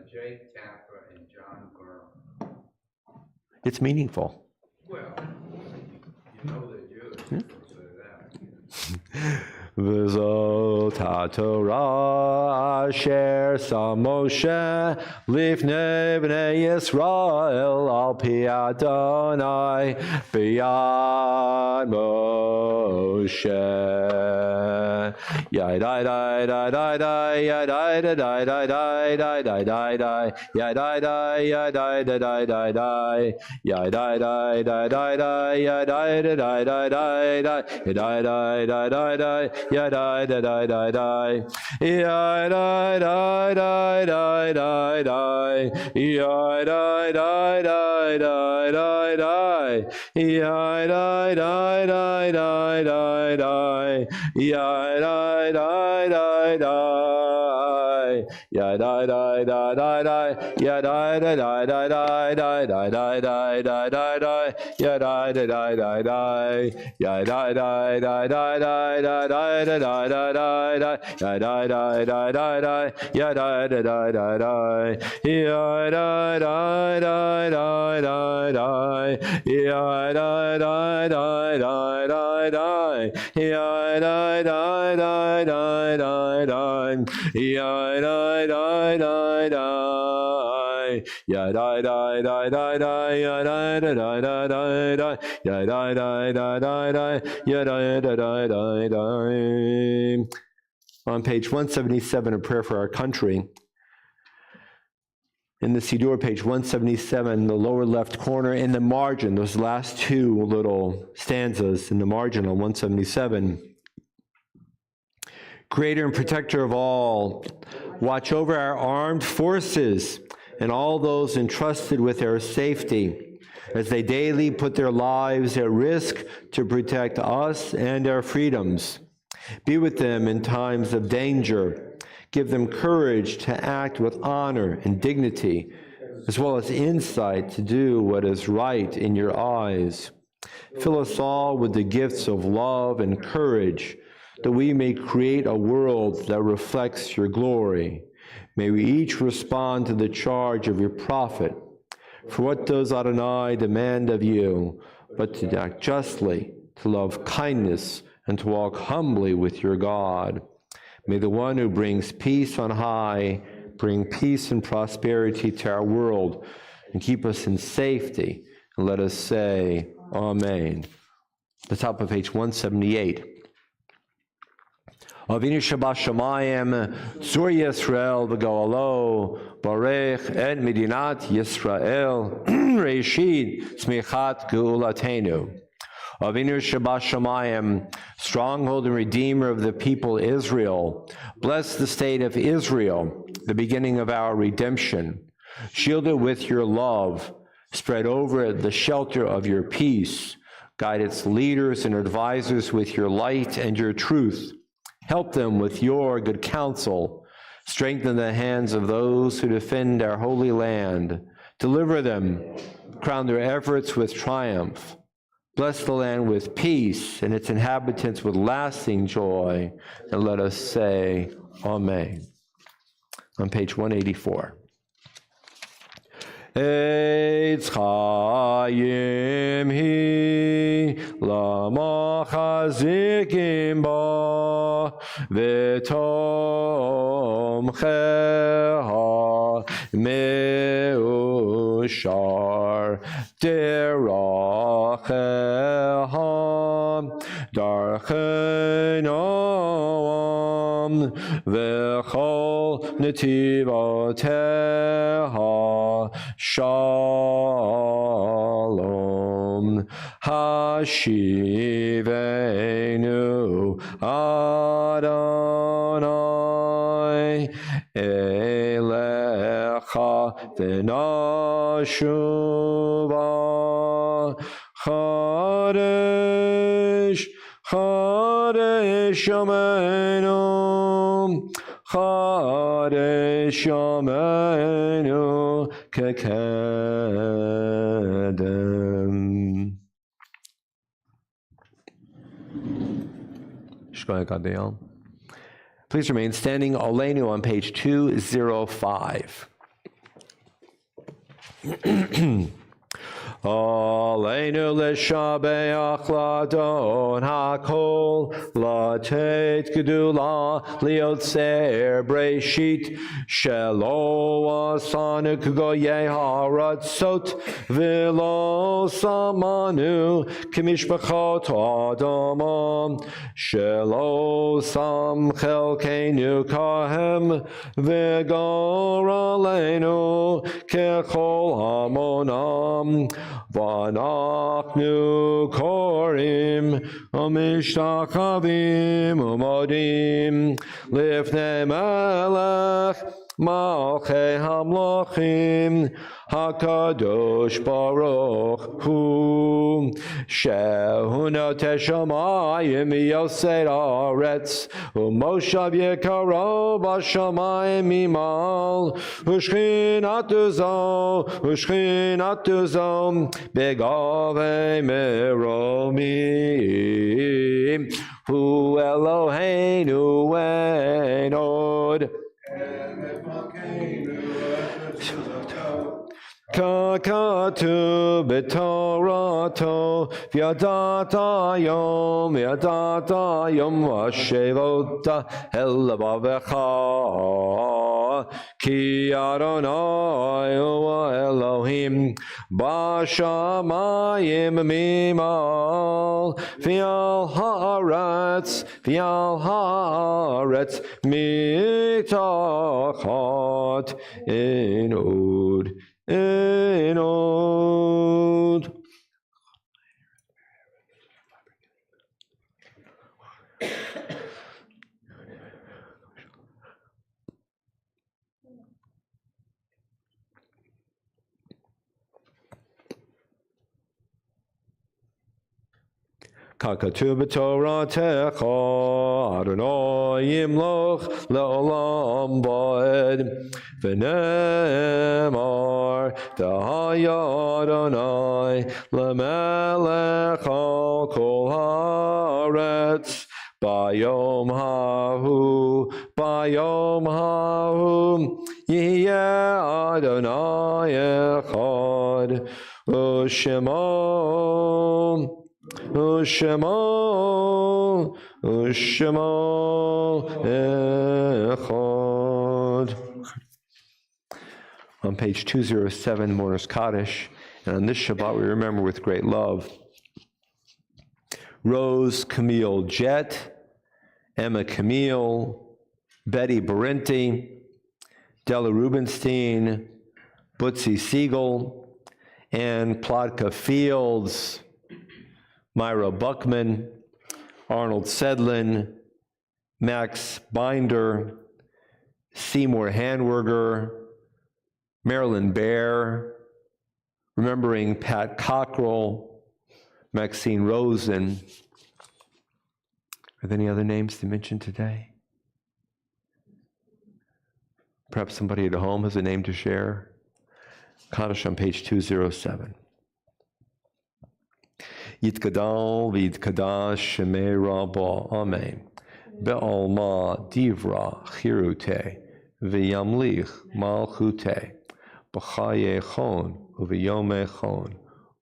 Jake Tapper and John Berman. It's meaningful. Well, you know they're Jewish, so say that. V'zot ha'Torah asher sa Moshe lifnei bnei Yisrael al pi Adonai b'yad Moshe. Yadai dai dai dai dai yadai dai dai dai dai dai dai dai yadai dai yadai dai dai dai yadai dai dai dai dai yadai dai dai dai dai yadai dai dai dai dai ya die die die die die ya die die die die die die ya die die die die die die ya die die die die die die ya die die die die ya da da da da da, ya da da da da da da da da da da da da, ya da da da da da, ya da da da da da da da da da da da, ya da da da da da, ya da da da da da, ya da da da da da da, ya da da da da da da, ya da da da da da da, ya da da da da, ya da da da da da, ya da da da da da da, ya da da da da da, ya da da da da da. On page 177, a prayer for our country. In the Siddur, page 177, the lower left corner, in the margin, those last two little stanzas in the margin on 177. Creator and protector of all, watch over our armed forces and all those entrusted with their safety, as they daily put their lives at risk to protect us and our freedoms. Be with them in times of danger. Give them courage to act with honor and dignity, as well as insight to do what is right in your eyes. Fill us all with the gifts of love and courage, that we may create a world that reflects your glory. May we each respond to the charge of your prophet. For what does Adonai demand of you, but to act justly, to love kindness, and to walk humbly with your God? May the one who brings peace on high bring peace and prosperity to our world and keep us in safety. And let us say, Amen. The top of page 178. Avinu Shabbat Shamayim, Zur Yisrael v'Goalo, Barech et Medinat Yisrael, Reshid Tzmichat Geulatenu. Avinu Shabbat Shamayim, stronghold and redeemer of the people Israel, bless the state of Israel, the beginning of our redemption. Shield it with your love, spread over it the shelter of your peace. Guide its leaders and advisors with your light and your truth. Help them with your good counsel. Strengthen the hands of those who defend our holy land. Deliver them, crown their efforts with triumph. Bless the land with peace and its inhabitants with lasting joy. And let us say, Amen. On page 184. Eitz Chaim hi lama chazikim ba v'tom cheha meushar deracheha darchenoam v'chol netivoteha Shalom Hashivenu Adonai Elecha V'nashuva Chadesh Chadesh Yameinu Chadesh Yameinu Kekadem. Please remain standing. Oleinu on page 205. Aleinu l'shabeach l'adon hakol latet gedula liotzer breshit shelo asanu k'goyei haratzot v'lo samanu k'mishpachot adamam shelo sam chelkeinu kahem v'gor aleinu kechol hamonam V'anachnu korim u'mishtachavim u'modim lifnei melech malchei hamlochim HaKadosh Baruch Hu Shehu Noteh Shamayim V'Yosei Haaretz U'Moshav Yekaro B'Shamayim Imal U'Shchinatu Zo Begavei Meromim Hu Eloheinu Ein Od Kakatu b'Torato v'yadata yom v'ashevota el levavecha ki Adonai hu Elohim b'shamayim mimal v'al haaretz mitachat enod. Enod. Kakatu b'Toratecha Adonai yimloch le'olam va'ed v'ne'emar v'haya Adonai le'melech al kol haaretz bayom hahu yihyeh Adonai echad u'shemo echad. On page 207, Mourner's Kaddish, and on this Shabbat we remember with great love Rose Camille Jett, Emma Camille, Betty Berenti, Della Rubenstein, Butzi Siegel, Ann Plodka Fields, Myra Buckman, Arnold Sedlin, Max Binder, Seymour Hanwerger, Marilyn Bear, remembering Pat Cockrell, Maxine Rosen. Are there any other names to mention today? Perhaps somebody at home has a name to share. Kaddish on page 207. Yitgadal v'yitkadash shemei rabba, amen. Be'alma divra chirute v'yamlich malchute b'chaye chon u'v'yome chon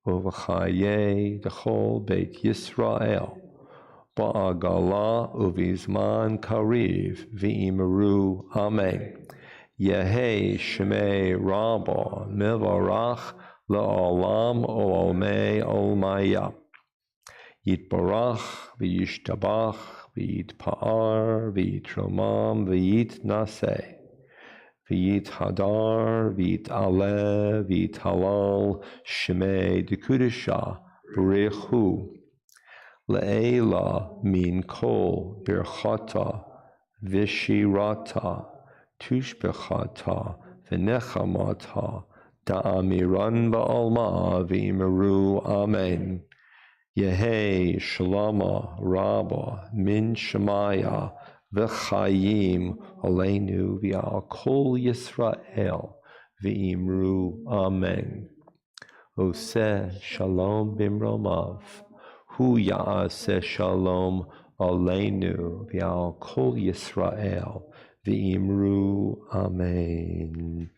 u'v'chaye d'chol beit Yisrael ba'agala u'v'zman kariv v'imeru, amen. Yehei shemei rabba mivarach la'olam o'olmei olmaya. Yitbarach v'yishtabach v'yitpa'ar v'yitromam v'yitnaseh v'yithadar v'yitaleh v'yithalal shemei dekudesha b'rechu le'ela min kol birchata v'shirata tushbechata v'nechamata da'amiran ba'alma v'imeru, amen. Yehei Shalama Rabba Min Shemaya V'chayim Aleinu V'al Kol Yisrael V'imru, amen. Oseh Shalom Bimromav Hu Ya'aseh Shalom Aleinu V'al Kol Yisrael V'imru, amen.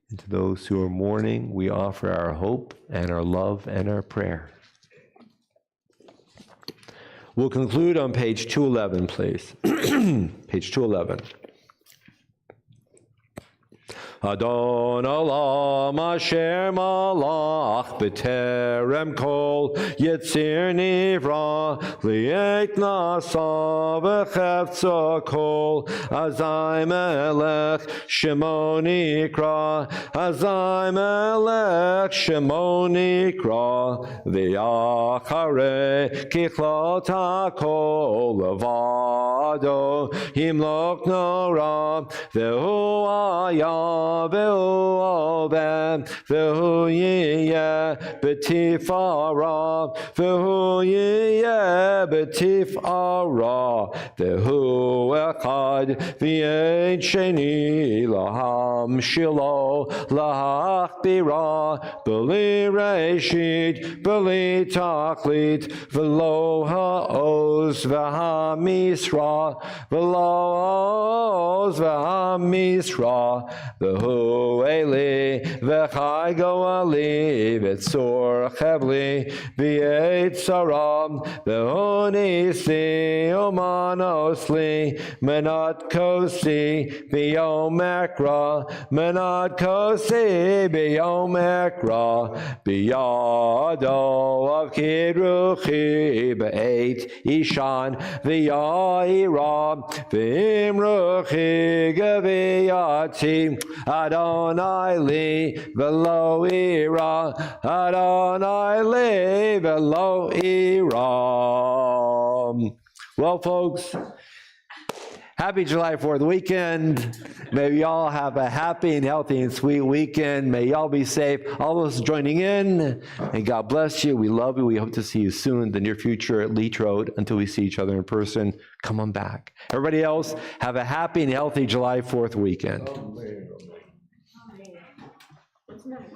And to those who are mourning, we offer our hope and our love and our prayer. We'll conclude on page 211, please. Page 211. Adon Olam Asher Malach B'terem Kol Yitzir Nivra Li'ek Nasa V'chefza Kol Azai Melech Shemo Nikra Azai Melech Shemo Nikra V'yachare Kichlot HaKol Levado Himlok Nora V'hu Ayam ve'hu ovem, ve'hu yiyeh b'tifara, ve'hu yiyeh b'tifara, ve'hu echad v'yed sheni laham shilo lahachbira, b'li reshit, b'li tachlit, v'lo ha'oz v'ha'misra, v'lo ha'oz v'ha'misra, v'hu eli v'chai go'ali v'tzor chevli v'yetzaram, v'hu nisi umanosli menat kosi b'yom ekra, menat kosi b'yom ekra, b'yado of kidruchi b'eit ishan v'ya'ira v'imruchi gaviyati Adonai li v'lo ira, Adonai li v'lo ira. Well, folks, happy July 4th weekend. May we all have a happy and healthy and sweet weekend. May y'all be safe. All those joining in, and God bless you. We love you. We hope to see you soon in the near future at Leach Road. Until we see each other in person, come on back. Everybody else, have a happy and healthy July 4th weekend. Oh, man, oh, man. What's the matter?